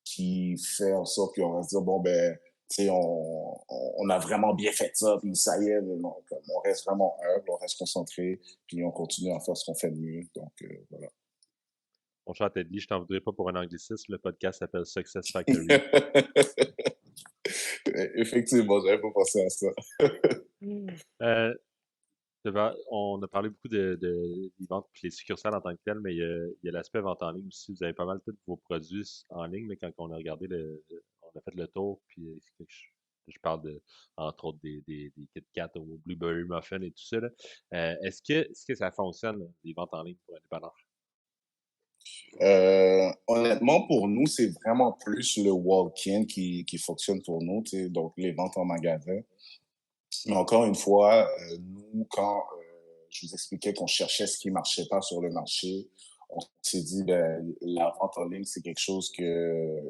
qui fait en sorte qu'on va se dire, bon, ben, tu sais, on a vraiment bien fait ça, puis ça y est, non, on reste vraiment humble, on reste concentré, puis on continue à faire ce qu'on fait de mieux. Donc, voilà. Mon cher Teddy, je t'en voudrais pas pour un anglicisme. Le podcast s'appelle Success Factory. Effectivement, j'avais pas pensé à ça. Euh, On a parlé beaucoup des ventes et les succursales en tant que telles, mais il y a l'aspect vente en ligne aussi. Vous avez pas mal tous vos produits en ligne, mais quand on a regardé on a fait le tour, puis je parle entre autres des Kit Kat ou Blueberry Muffin et tout ça, là. Est-ce que ça fonctionne, les ventes en ligne pour un dépanneur? Honnêtement, pour nous, c'est vraiment plus le walk-in qui fonctionne pour nous, tu sais, donc les ventes en magasin. Mais encore une fois, nous, quand je vous expliquais qu'on cherchait ce qui marchait pas sur le marché, on s'est dit, ben, la vente en ligne, c'est quelque chose que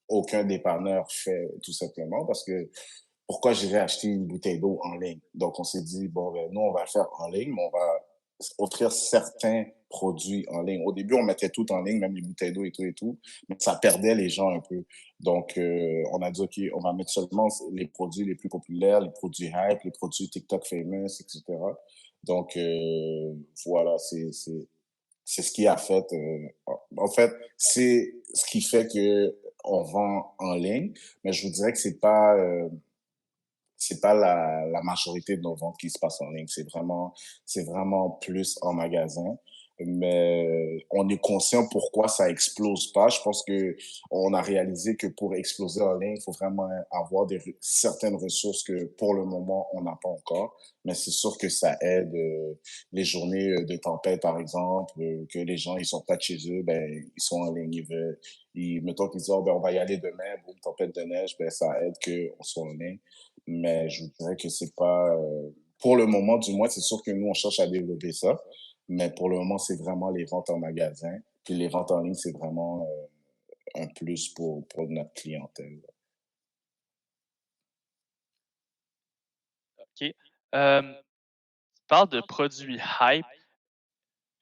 aucun dépanneur fait tout simplement parce que pourquoi j'irais acheter une bouteille d'eau en ligne? Donc, on s'est dit, bon, ben, nous, on va le faire en ligne, mais on va offrir certains produits en ligne. Au début, on mettait tout en ligne, même les bouteilles d'eau et tout, mais ça perdait les gens un peu. Donc, on a dit, OK, on va mettre seulement les produits les plus populaires, les produits hype, les produits TikTok famous, etc. Donc, voilà, c'est ce qui a fait, en fait, c'est ce qui fait que on vend en ligne, mais je vous dirais que c'est pas la majorité de nos ventes qui se passent en ligne. C'est vraiment plus en magasin. Mais on est conscient pourquoi ça explose pas. Je pense que on a réalisé que pour exploser en ligne, il faut vraiment avoir certaines ressources que pour le moment, on n'a pas encore. Mais c'est sûr que ça aide les journées de tempête, par exemple, que les gens, ils sont pas de chez eux, ben, ils sont en ligne. Mettons qu'ils disent, oh, ben, on va y aller demain, boum, tempête de neige, ben, ça aide qu'on soit en ligne. Mais je vous dirais que c'est pas, pour le moment, du moins, c'est sûr que nous, on cherche à développer ça. Mais pour le moment, c'est vraiment les ventes en magasin. Puis les ventes en ligne, c'est vraiment un plus pour notre clientèle. OK. Tu parles de produits hype.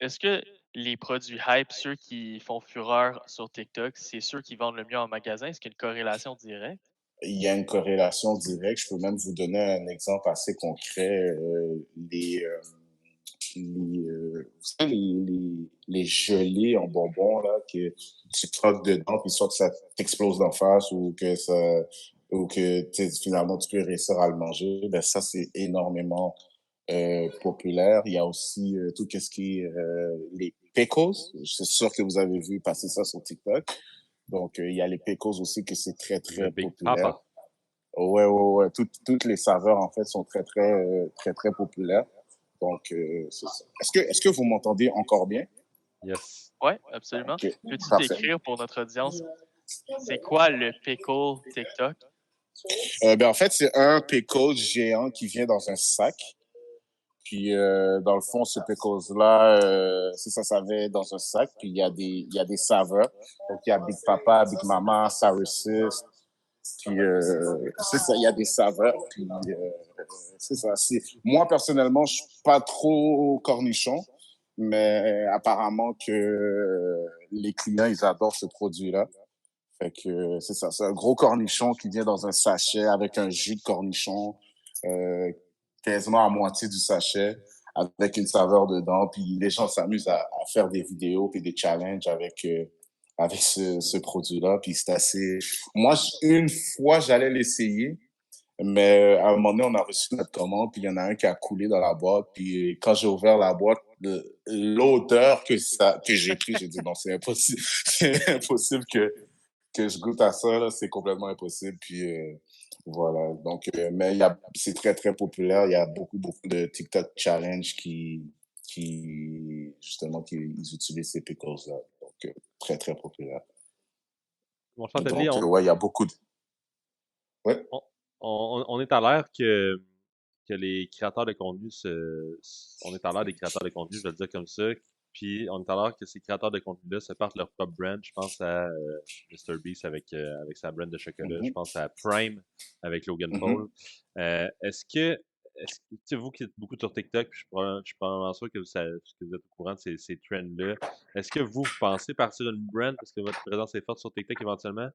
Est-ce que les produits hype, ceux qui font fureur sur TikTok, c'est ceux qui vendent le mieux en magasin? Est-ce qu'il y a une corrélation directe? Il y a une corrélation directe. Je peux même vous donner un exemple assez concret. Vous savez, les gelées en bonbons, là, que tu croques dedans, puis soit que ça t'explose d'en face ou que finalement tu peux réussir à le manger, ben ça, c'est énormément populaire. Il y a aussi tout ce qui est les pickles. C'est sûr que vous avez vu passer ça sur TikTok. Donc, il y a les pickles aussi que c'est très, Le très Big populaire. Papa. Ouais, ouais, ouais. Toutes les saveurs, en fait, sont très, très, très, très populaires. Donc, c'est ça. Est-ce que vous m'entendez encore bien? Yes. Oui, absolument. OK, Peux-tu parfait. décrire pour notre audience, c'est quoi le pickle TikTok? Ben, en fait, c'est un pickle géant qui vient dans un sac. Puis, dans le fond, ce pickles-là, c'est ça, ça vient dans un sac. Puis, il y a des saveurs. Donc, il y a Big Papa, Big Mama, Sour Sis. Puis, c'est ça, il y a des saveurs. Puis, c'est ça. Moi, personnellement, je suis pas trop cornichon. Mais apparemment que les clients, ils adorent ce produit-là. Fait que c'est ça, c'est un gros cornichon qui vient dans un sachet avec un jus de cornichon, euh, quasiment à moitié du sachet, avec une saveur dedans. Puis les gens s'amusent à faire des vidéos puis des challenges avec ce produit-là. Puis c'est assez. Moi, une fois, j'allais l'essayer, mais à un moment donné, on a reçu notre commande, puis il y en a un qui a coulé dans la boîte. Puis quand j'ai ouvert la boîte, l'odeur que j'ai pris, j'ai dit non, c'est impossible. C'est impossible que je goûte à ça, là, c'est complètement impossible. Puis voilà. Donc, mais c'est très, très populaire. Il y a beaucoup, beaucoup de TikTok challenge justement, ils utilisent ces pickles-là. Donc, très, très populaire. Mon cher Teddy, Donc, ouais, il y a beaucoup de. Ouais. on, on est à l'ère que les créateurs de contenu on est à l'ère des créateurs de contenu, je vais le dire comme ça. Puis on est à l'ère que ces créateurs de contenu-là se partent leur propre brand. Je pense à MrBeast avec sa brand de chocolat. Je Mhm, pense à Prime avec Logan Paul. mhm. Tu sais, vous qui êtes beaucoup sur TikTok, puis je suis probablement sûr que vous êtes au courant de ces trends-là. Est-ce que vous pensez partir une brand parce que votre présence est forte sur TikTok éventuellement?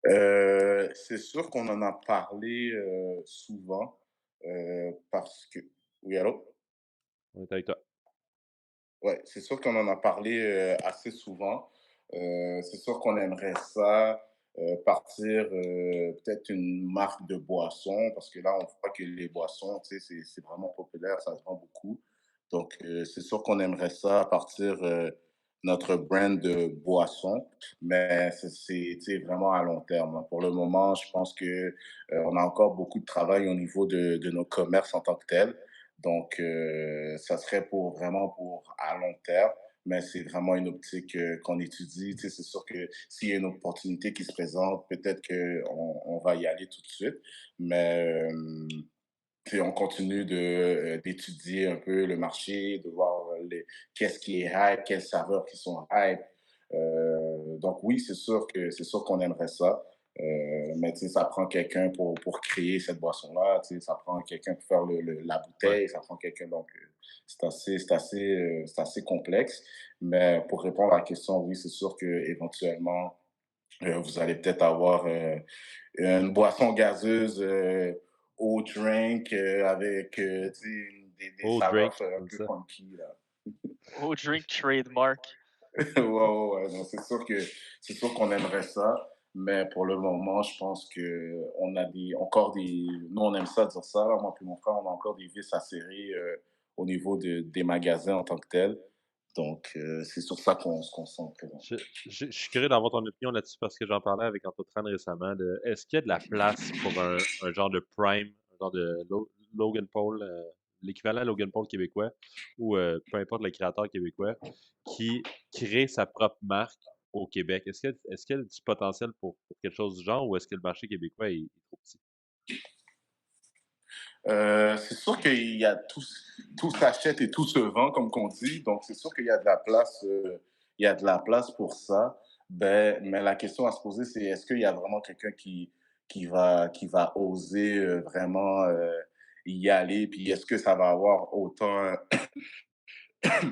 C'est sûr qu'on en a parlé souvent parce que. Oui, allô? On est avec toi. Ouais, c'est sûr qu'on en a parlé assez souvent. C'est sûr qu'on aimerait ça. partir peut-être une marque de boisson, parce que là, on voit que les boissons, tu sais, c'est vraiment populaire, ça se vend beaucoup. Donc, c'est sûr qu'on aimerait ça partir notre brand de boisson, mais tu sais, vraiment à long terme, hein. Pour le moment, je pense que on a encore beaucoup de travail au niveau de nos commerces en tant que tels. Donc, ça serait pour vraiment pour à long terme, mais c'est vraiment une optique qu'on étudie. Tu sais, c'est sûr que s'il y a une opportunité qui se présente, peut-être qu'on on va y aller tout de suite. Mais tu sais, on continue d'étudier un peu le marché, de voir qu'est-ce qui est hype, quelles saveurs qui sont hype. Donc oui, c'est sûr qu'on aimerait ça. Mais tu sais, ça prend quelqu'un pour créer cette boisson-là. Tu sais, ça prend quelqu'un pour faire la Ouais. bouteille. Ça prend quelqu'un. Donc, c'est assez complexe. Mais pour répondre à la question, oui, c'est sûr que éventuellement, vous allez peut-être avoir une boisson gazeuse au drink avec tu sais, des Oh, saveurs Drake, un comme peu ça. funky. Là. Oh, drink trademark. Ouais, ouais, ouais. Non, c'est sûr qu'on aimerait ça, mais pour le moment, je pense que on a encore des, nous on aime ça dire ça, là, moi puis mon frère, on a encore des vis à serrer au niveau des magasins en tant que tels. Donc, c'est sur ça qu'on se concentre Je, présentement. je suis curieux d'avoir ton opinion là-dessus parce que j'en parlais avec Antoine récemment. Est-ce qu'il y a de la place pour un genre de Prime, un genre de Logan Paul, l'équivalent Logan Paul québécois, ou peu importe le créateur québécois, qui crée sa propre marque au Québec? Est-ce qu'il y a du potentiel pour quelque chose du genre ou est-ce que le marché québécois est trop petit? C'est sûr qu'il y a tout s'achète et tout se vend, comme qu'on dit. Donc, c'est sûr qu'il y a de la place, il y a de la place pour ça. Ben, mais la question à se poser, c'est est-ce qu'il y a vraiment quelqu'un qui va oser vraiment y aller? Puis est-ce que ça va avoir autant,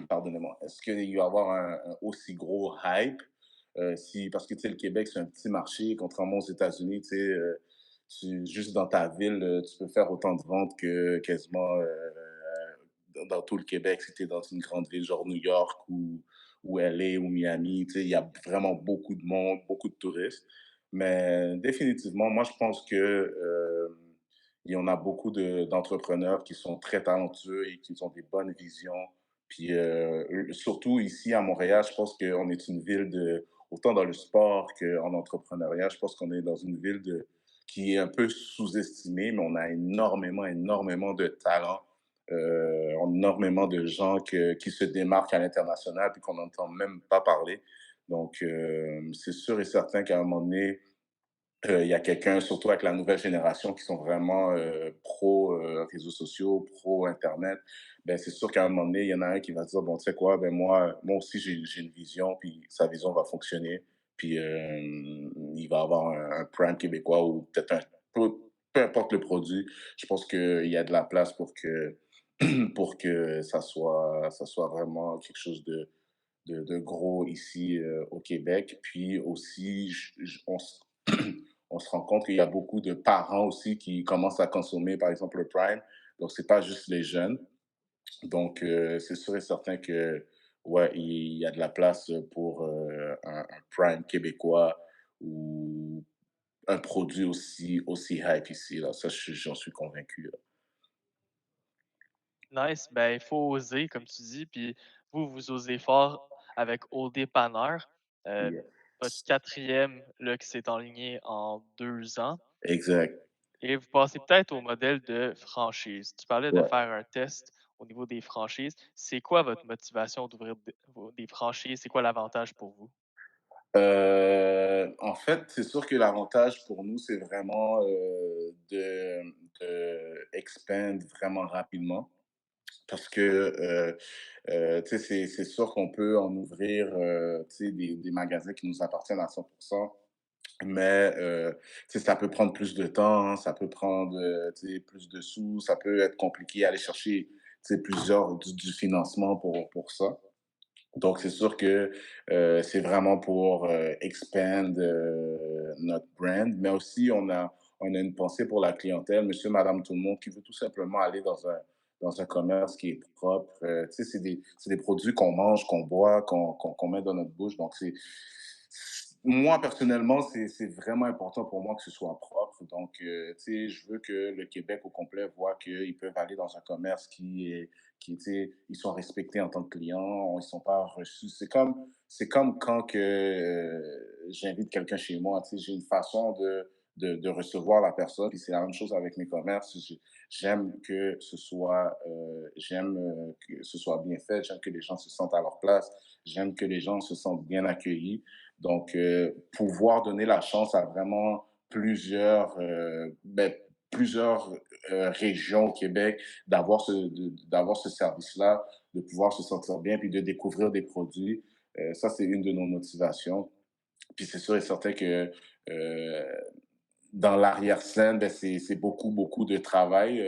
pardonnez-moi, est-ce qu'il va y avoir un aussi gros hype? Si, parce que tu sais, le Québec, c'est un petit marché, contrairement aux États-Unis, tu sais, juste dans ta ville, tu peux faire autant de ventes que quasiment dans tout le Québec, si tu es dans une grande ville, genre New York ou LA ou Miami, tu sais, il y a vraiment beaucoup de monde, beaucoup de touristes. Mais définitivement, moi, je pense que il y en a beaucoup d'entrepreneurs qui sont très talentueux et qui ont des bonnes visions. Puis surtout ici à Montréal, je pense qu'on est une ville autant dans le sport qu'en entrepreneuriat, je pense qu'on est dans une ville qui est un peu sous-estimée, mais on a énormément, énormément de talents, énormément de gens qui se démarquent à l'international puis qu'on n'entend même pas parler. Donc, c'est sûr et certain qu'à un moment donné, il y a quelqu'un, surtout avec la nouvelle génération, qui sont vraiment pro réseaux sociaux, pro Internet. Ben, c'est sûr qu'à un moment donné, il y en a un qui va dire, bon, tu sais quoi, ben moi aussi, j'ai une vision, puis sa vision va fonctionner. Puis il va avoir un prime québécois ou peut-être peu importe le produit. Je pense qu'il y a de la place pour que ça soit vraiment quelque chose de gros ici au Québec. Puis aussi, on se rend compte qu'il y a beaucoup de parents aussi qui commencent à consommer, par exemple, le Prime. Donc, c'est pas juste les jeunes. Donc, c'est sûr et certain que, ouais, il y a de la place pour un Prime québécois ou un produit aussi hype ici. Là. Ça, j'en suis convaincu. Là. Nice. Ben, il faut oser, comme tu dis. Puis vous, vous osez fort avec Au Dépanneur. Euh, Yeah. Votre quatrième, là, qui s'est enligné en 2 ans. Exact. Et vous passez peut-être au modèle de franchise. Tu parlais de Ouais. faire un test au niveau des franchises. C'est quoi votre motivation d'ouvrir des franchises? C'est quoi l'avantage pour vous? En fait, c'est sûr que l'avantage pour nous, c'est vraiment de expand vraiment rapidement parce que tu sais, c'est sûr qu'on peut en ouvrir tu sais, des magasins qui nous appartiennent à 100%. Mais tu sais, ça peut prendre plus de temps, hein, ça peut prendre tu sais, plus de sous, ça peut être compliqué à aller chercher tu sais, du financement pour ça. Donc, c'est sûr que c'est vraiment pour expand notre brand, mais aussi on a une pensée pour la clientèle, monsieur, madame, tout le monde qui veut tout simplement aller dans un commerce qui est propre. Tu sais, c'est des produits qu'on mange, qu'on boit, qu'on met dans notre bouche. Donc, moi, personnellement, c'est vraiment important pour moi que ce soit propre. Donc, tu sais, je veux que le Québec au complet voit qu'ils peuvent aller dans un commerce tu sais, ils sont respectés en tant que clients, ils sont pas reçus. C'est comme quand que j'invite quelqu'un chez moi, tu sais, j'ai une façon de recevoir la personne. Puis c'est la même chose avec mes commerces. J'aime que que ce soit bien fait. J'aime que les gens se sentent à leur place. J'aime que les gens se sentent bien accueillis. Donc, pouvoir donner la chance à vraiment plusieurs régions au Québec d'avoir ce service-là, de pouvoir se sentir bien, puis de découvrir des produits, ça, c'est une de nos motivations. Puis c'est sûr et certain que euh, dans l'arrière-scène, ben, c'est beaucoup, beaucoup de travail,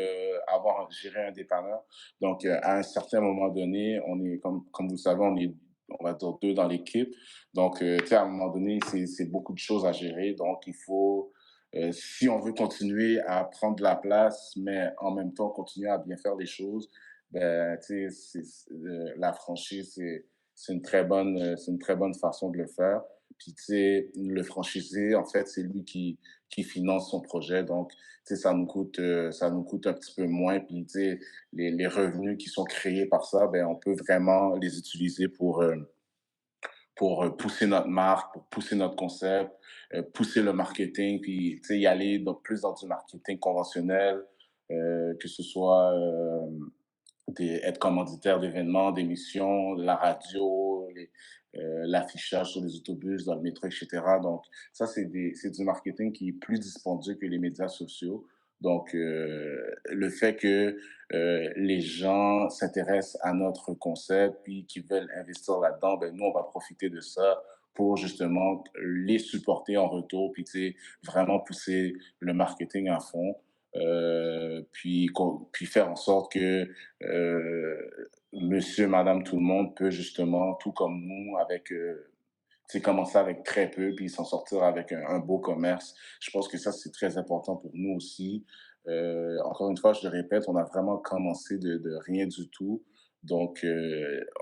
avoir géré un dépanneur. Donc, à un certain moment donné, on est, comme vous le savez, on va dire deux dans l'équipe. Donc, tu sais, à un moment donné, c'est beaucoup de choses à gérer. Donc, il faut, si on veut continuer à prendre de la place, mais en même temps continuer à bien faire les choses, ben, tu sais, la franchise, c'est une très bonne façon de le faire. Puis, tu sais, le franchisé, en fait, c'est lui qui finance son projet. Donc, tu sais, ça nous coûte un petit peu moins. Puis, tu sais, les revenus qui sont créés par ça, ben, on peut vraiment les utiliser pour pousser notre marque, pour pousser notre concept, pousser le marketing, puis, tu sais, y aller plus dans du marketing conventionnel, que ce soit être commanditaire d'événements, d'émissions, la radio, l'affichage sur les autobus, dans le métro, etc. Donc, ça, c'est du marketing qui est plus dispendieux que les médias sociaux. Donc, le fait que les gens s'intéressent à notre concept puis qu'ils veulent investir là-dedans, ben, nous, on va profiter de ça pour justement les supporter en retour, puis tu sais, vraiment pousser le marketing à fond. Puis faire en sorte que monsieur, madame, tout le monde peut justement, tout comme nous, commencer avec très peu, puis s'en sortir avec un beau commerce. Je pense que ça, c'est très important pour nous aussi. Encore une fois, je le répète, on a vraiment commencé de rien du tout. Donc,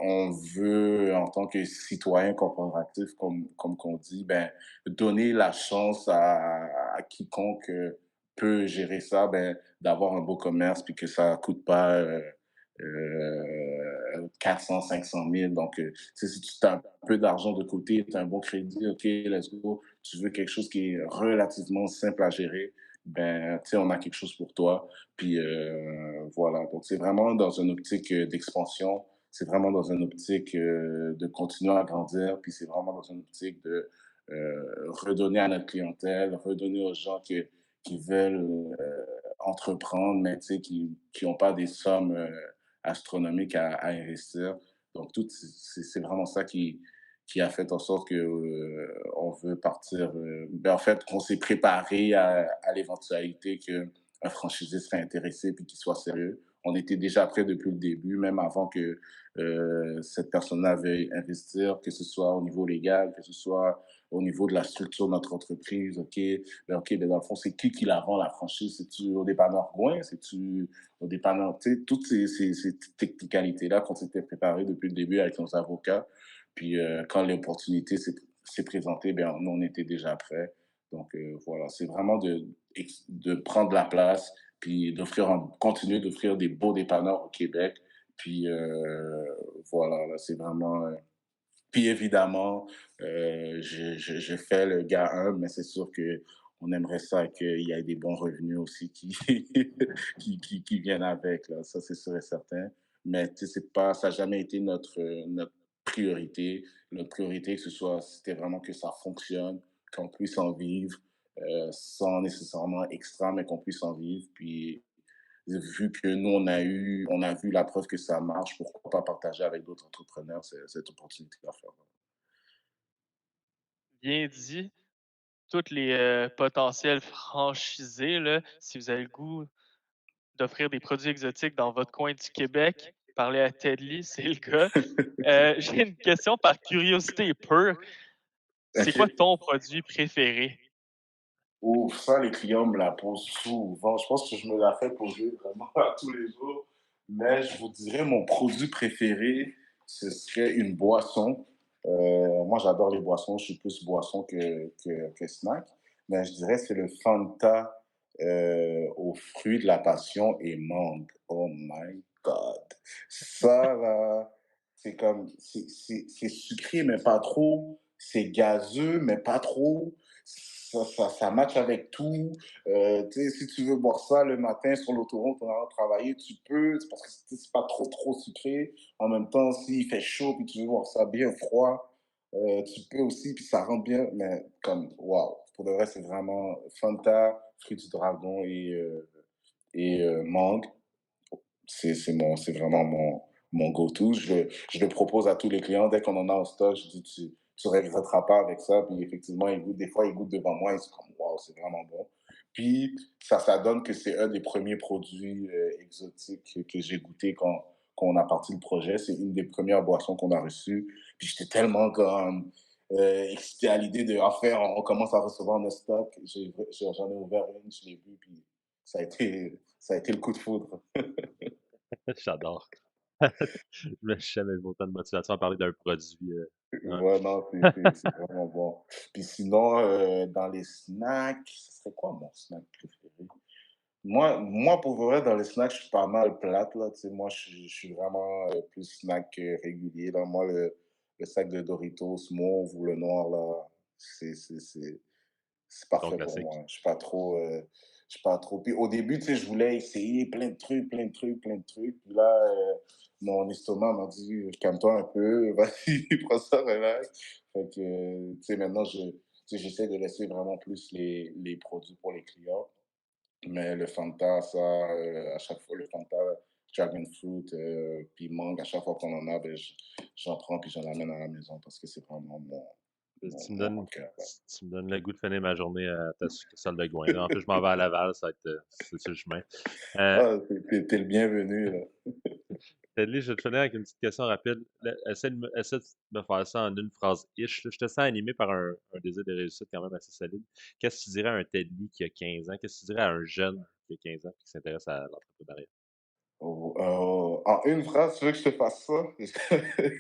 on veut, en tant que citoyen corporatif, comme qu'on dit, ben, donner la chance à quiconque peut gérer ça, ben, d'avoir un beau commerce, puis que ça coûte pas 400, 500 000. Donc, si tu as un peu d'argent de côté, tu as un bon crédit, OK, let's go, tu veux quelque chose qui est relativement simple à gérer, ben, tu sais, on a quelque chose pour toi. Puis voilà, donc c'est vraiment dans une optique d'expansion, c'est vraiment dans une optique de continuer à grandir, puis c'est vraiment dans une optique de redonner à notre clientèle, redonner aux gens qui veulent entreprendre, mais tu sais, qui n'ont pas des sommes astronomiques à investir. Donc, c'est vraiment ça qui a fait en sorte que on veut partir. Ben, en fait, qu'on s'est préparé à l'éventualité qu'un franchisé serait intéressé puis qu'il soit sérieux. On était déjà prêt depuis le début, même avant que cette personne-là veuille investir, que ce soit au niveau légal, que ce soit au niveau de la structure de notre entreprise. OK, ben dans le fond, c'est qui la vend, la franchise? C'est-tu au dépanneur Gouin? C'est-tu au dépanneur? Tu sais, toutes ces technicalités-là qu'on s'était préparé depuis le début avec nos avocats. Puis quand l'opportunité s'est présentée, ben, nous, on était déjà prêts. Donc voilà, c'est vraiment de prendre la place, puis continuer d'offrir des beaux dépanneurs au Québec. Puis voilà, là, c'est vraiment. Puis évidemment, je fais le gars humble, mais c'est sûr que on aimerait ça qu'il y ait des bons revenus aussi qui viennent avec, là. Ça, c'est sûr et certain. Mais tu sais, ça n'a jamais été notre priorité. Notre priorité, c'était vraiment que ça fonctionne, qu'on puisse en vivre, sans nécessairement extra, mais qu'on puisse en vivre. Puis vu que nous, on a vu la preuve que ça marche, pourquoi pas partager avec d'autres entrepreneurs cette opportunité d'affaires. Bien dit. Tous les potentiels franchisés, là, si vous avez le goût d'offrir des produits exotiques dans votre coin du Québec, parlez à Ted Lee, c'est le gars. J'ai une question par curiosité pure. C'est quoi OK. ton produit préféré? Ouf, ça, les clients me la posent souvent. Je pense que je me la fais poser vraiment à tous les jours. Mais je vous dirais, mon produit préféré, ce serait une boisson. Moi, j'adore les boissons. Je suis plus boisson que snack. Mais je dirais que c'est le Fanta aux fruits de la passion et mangue. Oh my God. Ça, là, c'est comme, c'est sucré, mais pas trop. C'est gazeux, mais pas trop. Ça match avec tout. Tu sais, si tu veux boire ça le matin sur l'autoroute en allant travailler, tu peux, c'est parce que c'est pas trop sucré. En même temps, s'il fait chaud puis tu veux boire ça bien froid, tu peux aussi, puis ça rend bien, mais comme, waouh, pour de vrai, c'est vraiment Fanta, fruits du dragon et mangue. C'est vraiment mon go-to. Je le propose à tous les clients. Dès qu'on en a en stock, je dis, tu regretteras pas avec ça. Puis effectivement, des fois, ils goûtent devant moi. Ils sont comme, waouh, c'est vraiment bon. Puis ça donne que c'est un des premiers produits exotiques que j'ai goûté quand on a parti le projet. C'est une des premières boissons qu'on a reçues. Puis j'étais tellement comme excité à l'idée de, enfin, on commence à recevoir notre stock. J'en ai ouvert une, je l'ai bu, puis ça a été le coup de foudre. J'adore. Je n'ai jamais vu autant de motivation à parler d'un produit. Ouais. Ouais, non, c'est vraiment bon. Puis sinon, dans les snacks, ce serait quoi mon snack préféré? Moi, pour vrai, dans les snacks, je suis pas mal plate, là. Tu sais, moi, je suis vraiment plus snack régulier, là. Moi, le sac de Doritos mauve ou le noir, là, c'est Ton parfait pour classique. moi. Je suis pas trop. Puis au début, tu sais, je voulais essayer plein de trucs, plein de trucs, plein de trucs. Puis là, mon estomac m'a dit, calme-toi un peu, vas-y, prends ça, relax. Fait que, tu sais, maintenant, tu sais, j'essaie de laisser vraiment plus les produits pour les clients. Mais le Fanta, ça, à chaque fois, le Fanta, Dragon Fruit, puis mangue, à chaque fois qu'on en a, ben, j'en prends puis j'en amène à la maison parce que c'est vraiment mon coup de cœur. Tu me donnes le goût de finir ma journée à ta succursale de Gouin. En plus, je m'en vais à Laval, ça va être, c'est sur le chemin. Ah, t'es le bienvenu, là. Teddy, je vais te finir avec une petite question rapide. Là, essaie de me faire ça en une phrase ish. Là. Je te sens animé par un désir de réussite quand même assez solide. Qu'est-ce que tu dirais à un Teddy qui a 15 ans? Qu'est-ce que tu dirais à un jeune qui a 15 ans et qui s'intéresse à l'entrepreneuriat? Oh, en une phrase, tu veux que je te fasse ça?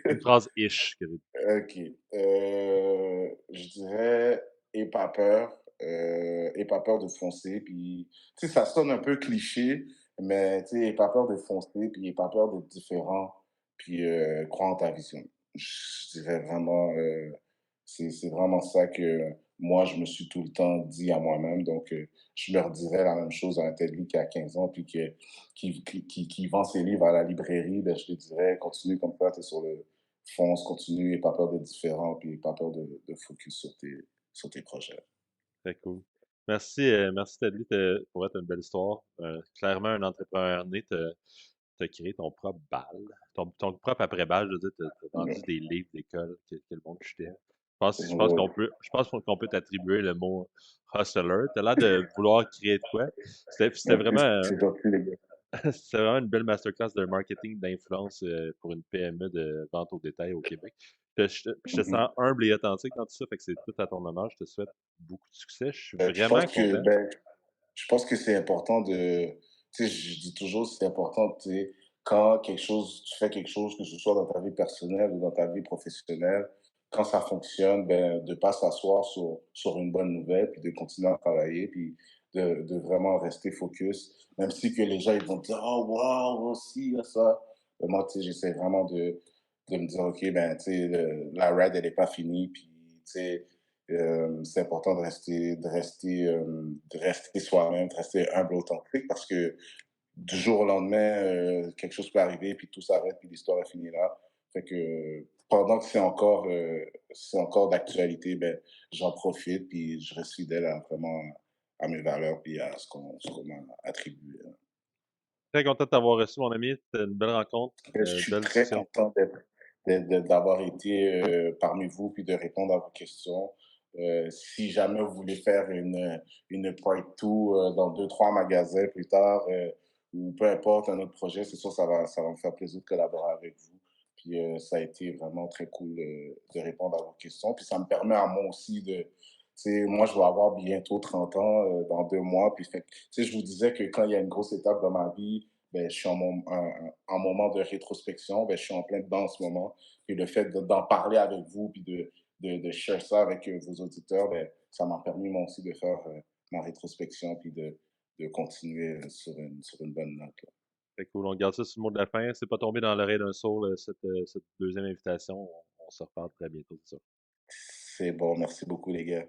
Une phrase ish. OK. Je dirais aie pas peur, aie pas peur de foncer, puis tu sais, ça sonne un peu cliché, mais tu sais, aie pas peur de foncer, puis aie pas peur d'être différent, puis crois en ta vision. Je dirais vraiment, c'est vraiment ça que moi, je me suis tout le temps dit à moi-même, donc je leur dirais la même chose à un tel qui a 15 ans, puis qui vend ses livres à la librairie, ben, je lui dirais, continue comme ça, tu es sur le fonce, continue, et pas peur d'être différent, puis pas peur de focus sur tes projets. Très cool. Merci Teddy. Pour être une belle histoire. Clairement, un entrepreneur né, t'as créé ton propre bal, ton propre après-bal, je veux dire, t'as vendu Ouais. des livres d'école que le monde chutait. Ouais. Je pense qu'on peut t'attribuer le mot hustler. T'as l'air de vouloir créer de quoi. C'était vraiment, C'est gentil, les gars. c'était vraiment une belle masterclass de marketing d'influence pour une PME de vente au détail au Québec. Je te Mhm. sens humble et authentique dans tout ça, fait que c'est tout à ton honneur. Je te souhaite beaucoup de succès. Je suis Je pense vraiment que, content. ben, je pense que c'est important de, tu sais, je dis toujours, c'est important, tu sais, quand tu fais quelque chose, que ce soit dans ta vie personnelle ou dans ta vie professionnelle, quand ça fonctionne, ben, de pas s'asseoir sur une bonne nouvelle, puis de continuer à travailler, puis de vraiment rester focus, même si que les gens, ils vont dire, oh, wow, aussi, ça. Ben, moi, tu sais, j'essaie vraiment de me dire, OK, ben, tu sais, la ride, elle n'est pas finie, puis, tu sais, c'est important de rester soi-même, de rester humble, authentique, parce que du jour au lendemain, quelque chose peut arriver, puis tout s'arrête, puis l'histoire est finie là. Fait que pendant que c'est encore d'actualité, ben, j'en profite, puis je reste fidèle à, vraiment à mes valeurs, puis à ce qu'on m'a attribué. Très content de t'avoir reçu, mon ami. C'était une belle rencontre, Je suis belle très discussion. content d'avoir été parmi vous puis de répondre à vos questions. Si jamais vous voulez faire une part 2 dans deux, trois magasins plus tard, ou peu importe un autre projet, c'est sûr ça va me faire plaisir de collaborer avec vous. Puis ça a été vraiment très cool de répondre à vos questions. Puis ça me permet à moi aussi de, tu sais, moi je vais avoir bientôt 30 ans dans 2 mois. Puis fait, tu sais, je vous disais que quand il y a une grosse étape dans ma vie, ben, je suis en moment de rétrospection, ben, je suis en plein dedans en ce moment. Et le fait d'en parler avec vous, puis de share ça avec vos auditeurs, ben, ça m'a permis moi aussi de faire ma rétrospection, puis de continuer sur une bonne note, là. Fait cool, on garde ça sur le mot de la fin. C'est pas tombé dans l'oreille d'un sourd, cette deuxième invitation. On se reparle très bientôt de ça. C'est bon, merci beaucoup les gars.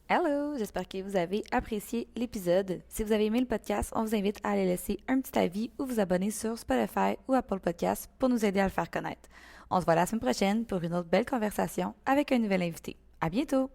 Hello, j'espère que vous avez apprécié l'épisode. Si vous avez aimé le podcast, on vous invite à aller laisser un petit avis ou vous abonner sur Spotify ou Apple Podcasts pour nous aider à le faire connaître. On se voit la semaine prochaine pour une autre belle conversation avec un nouvel invité. À bientôt!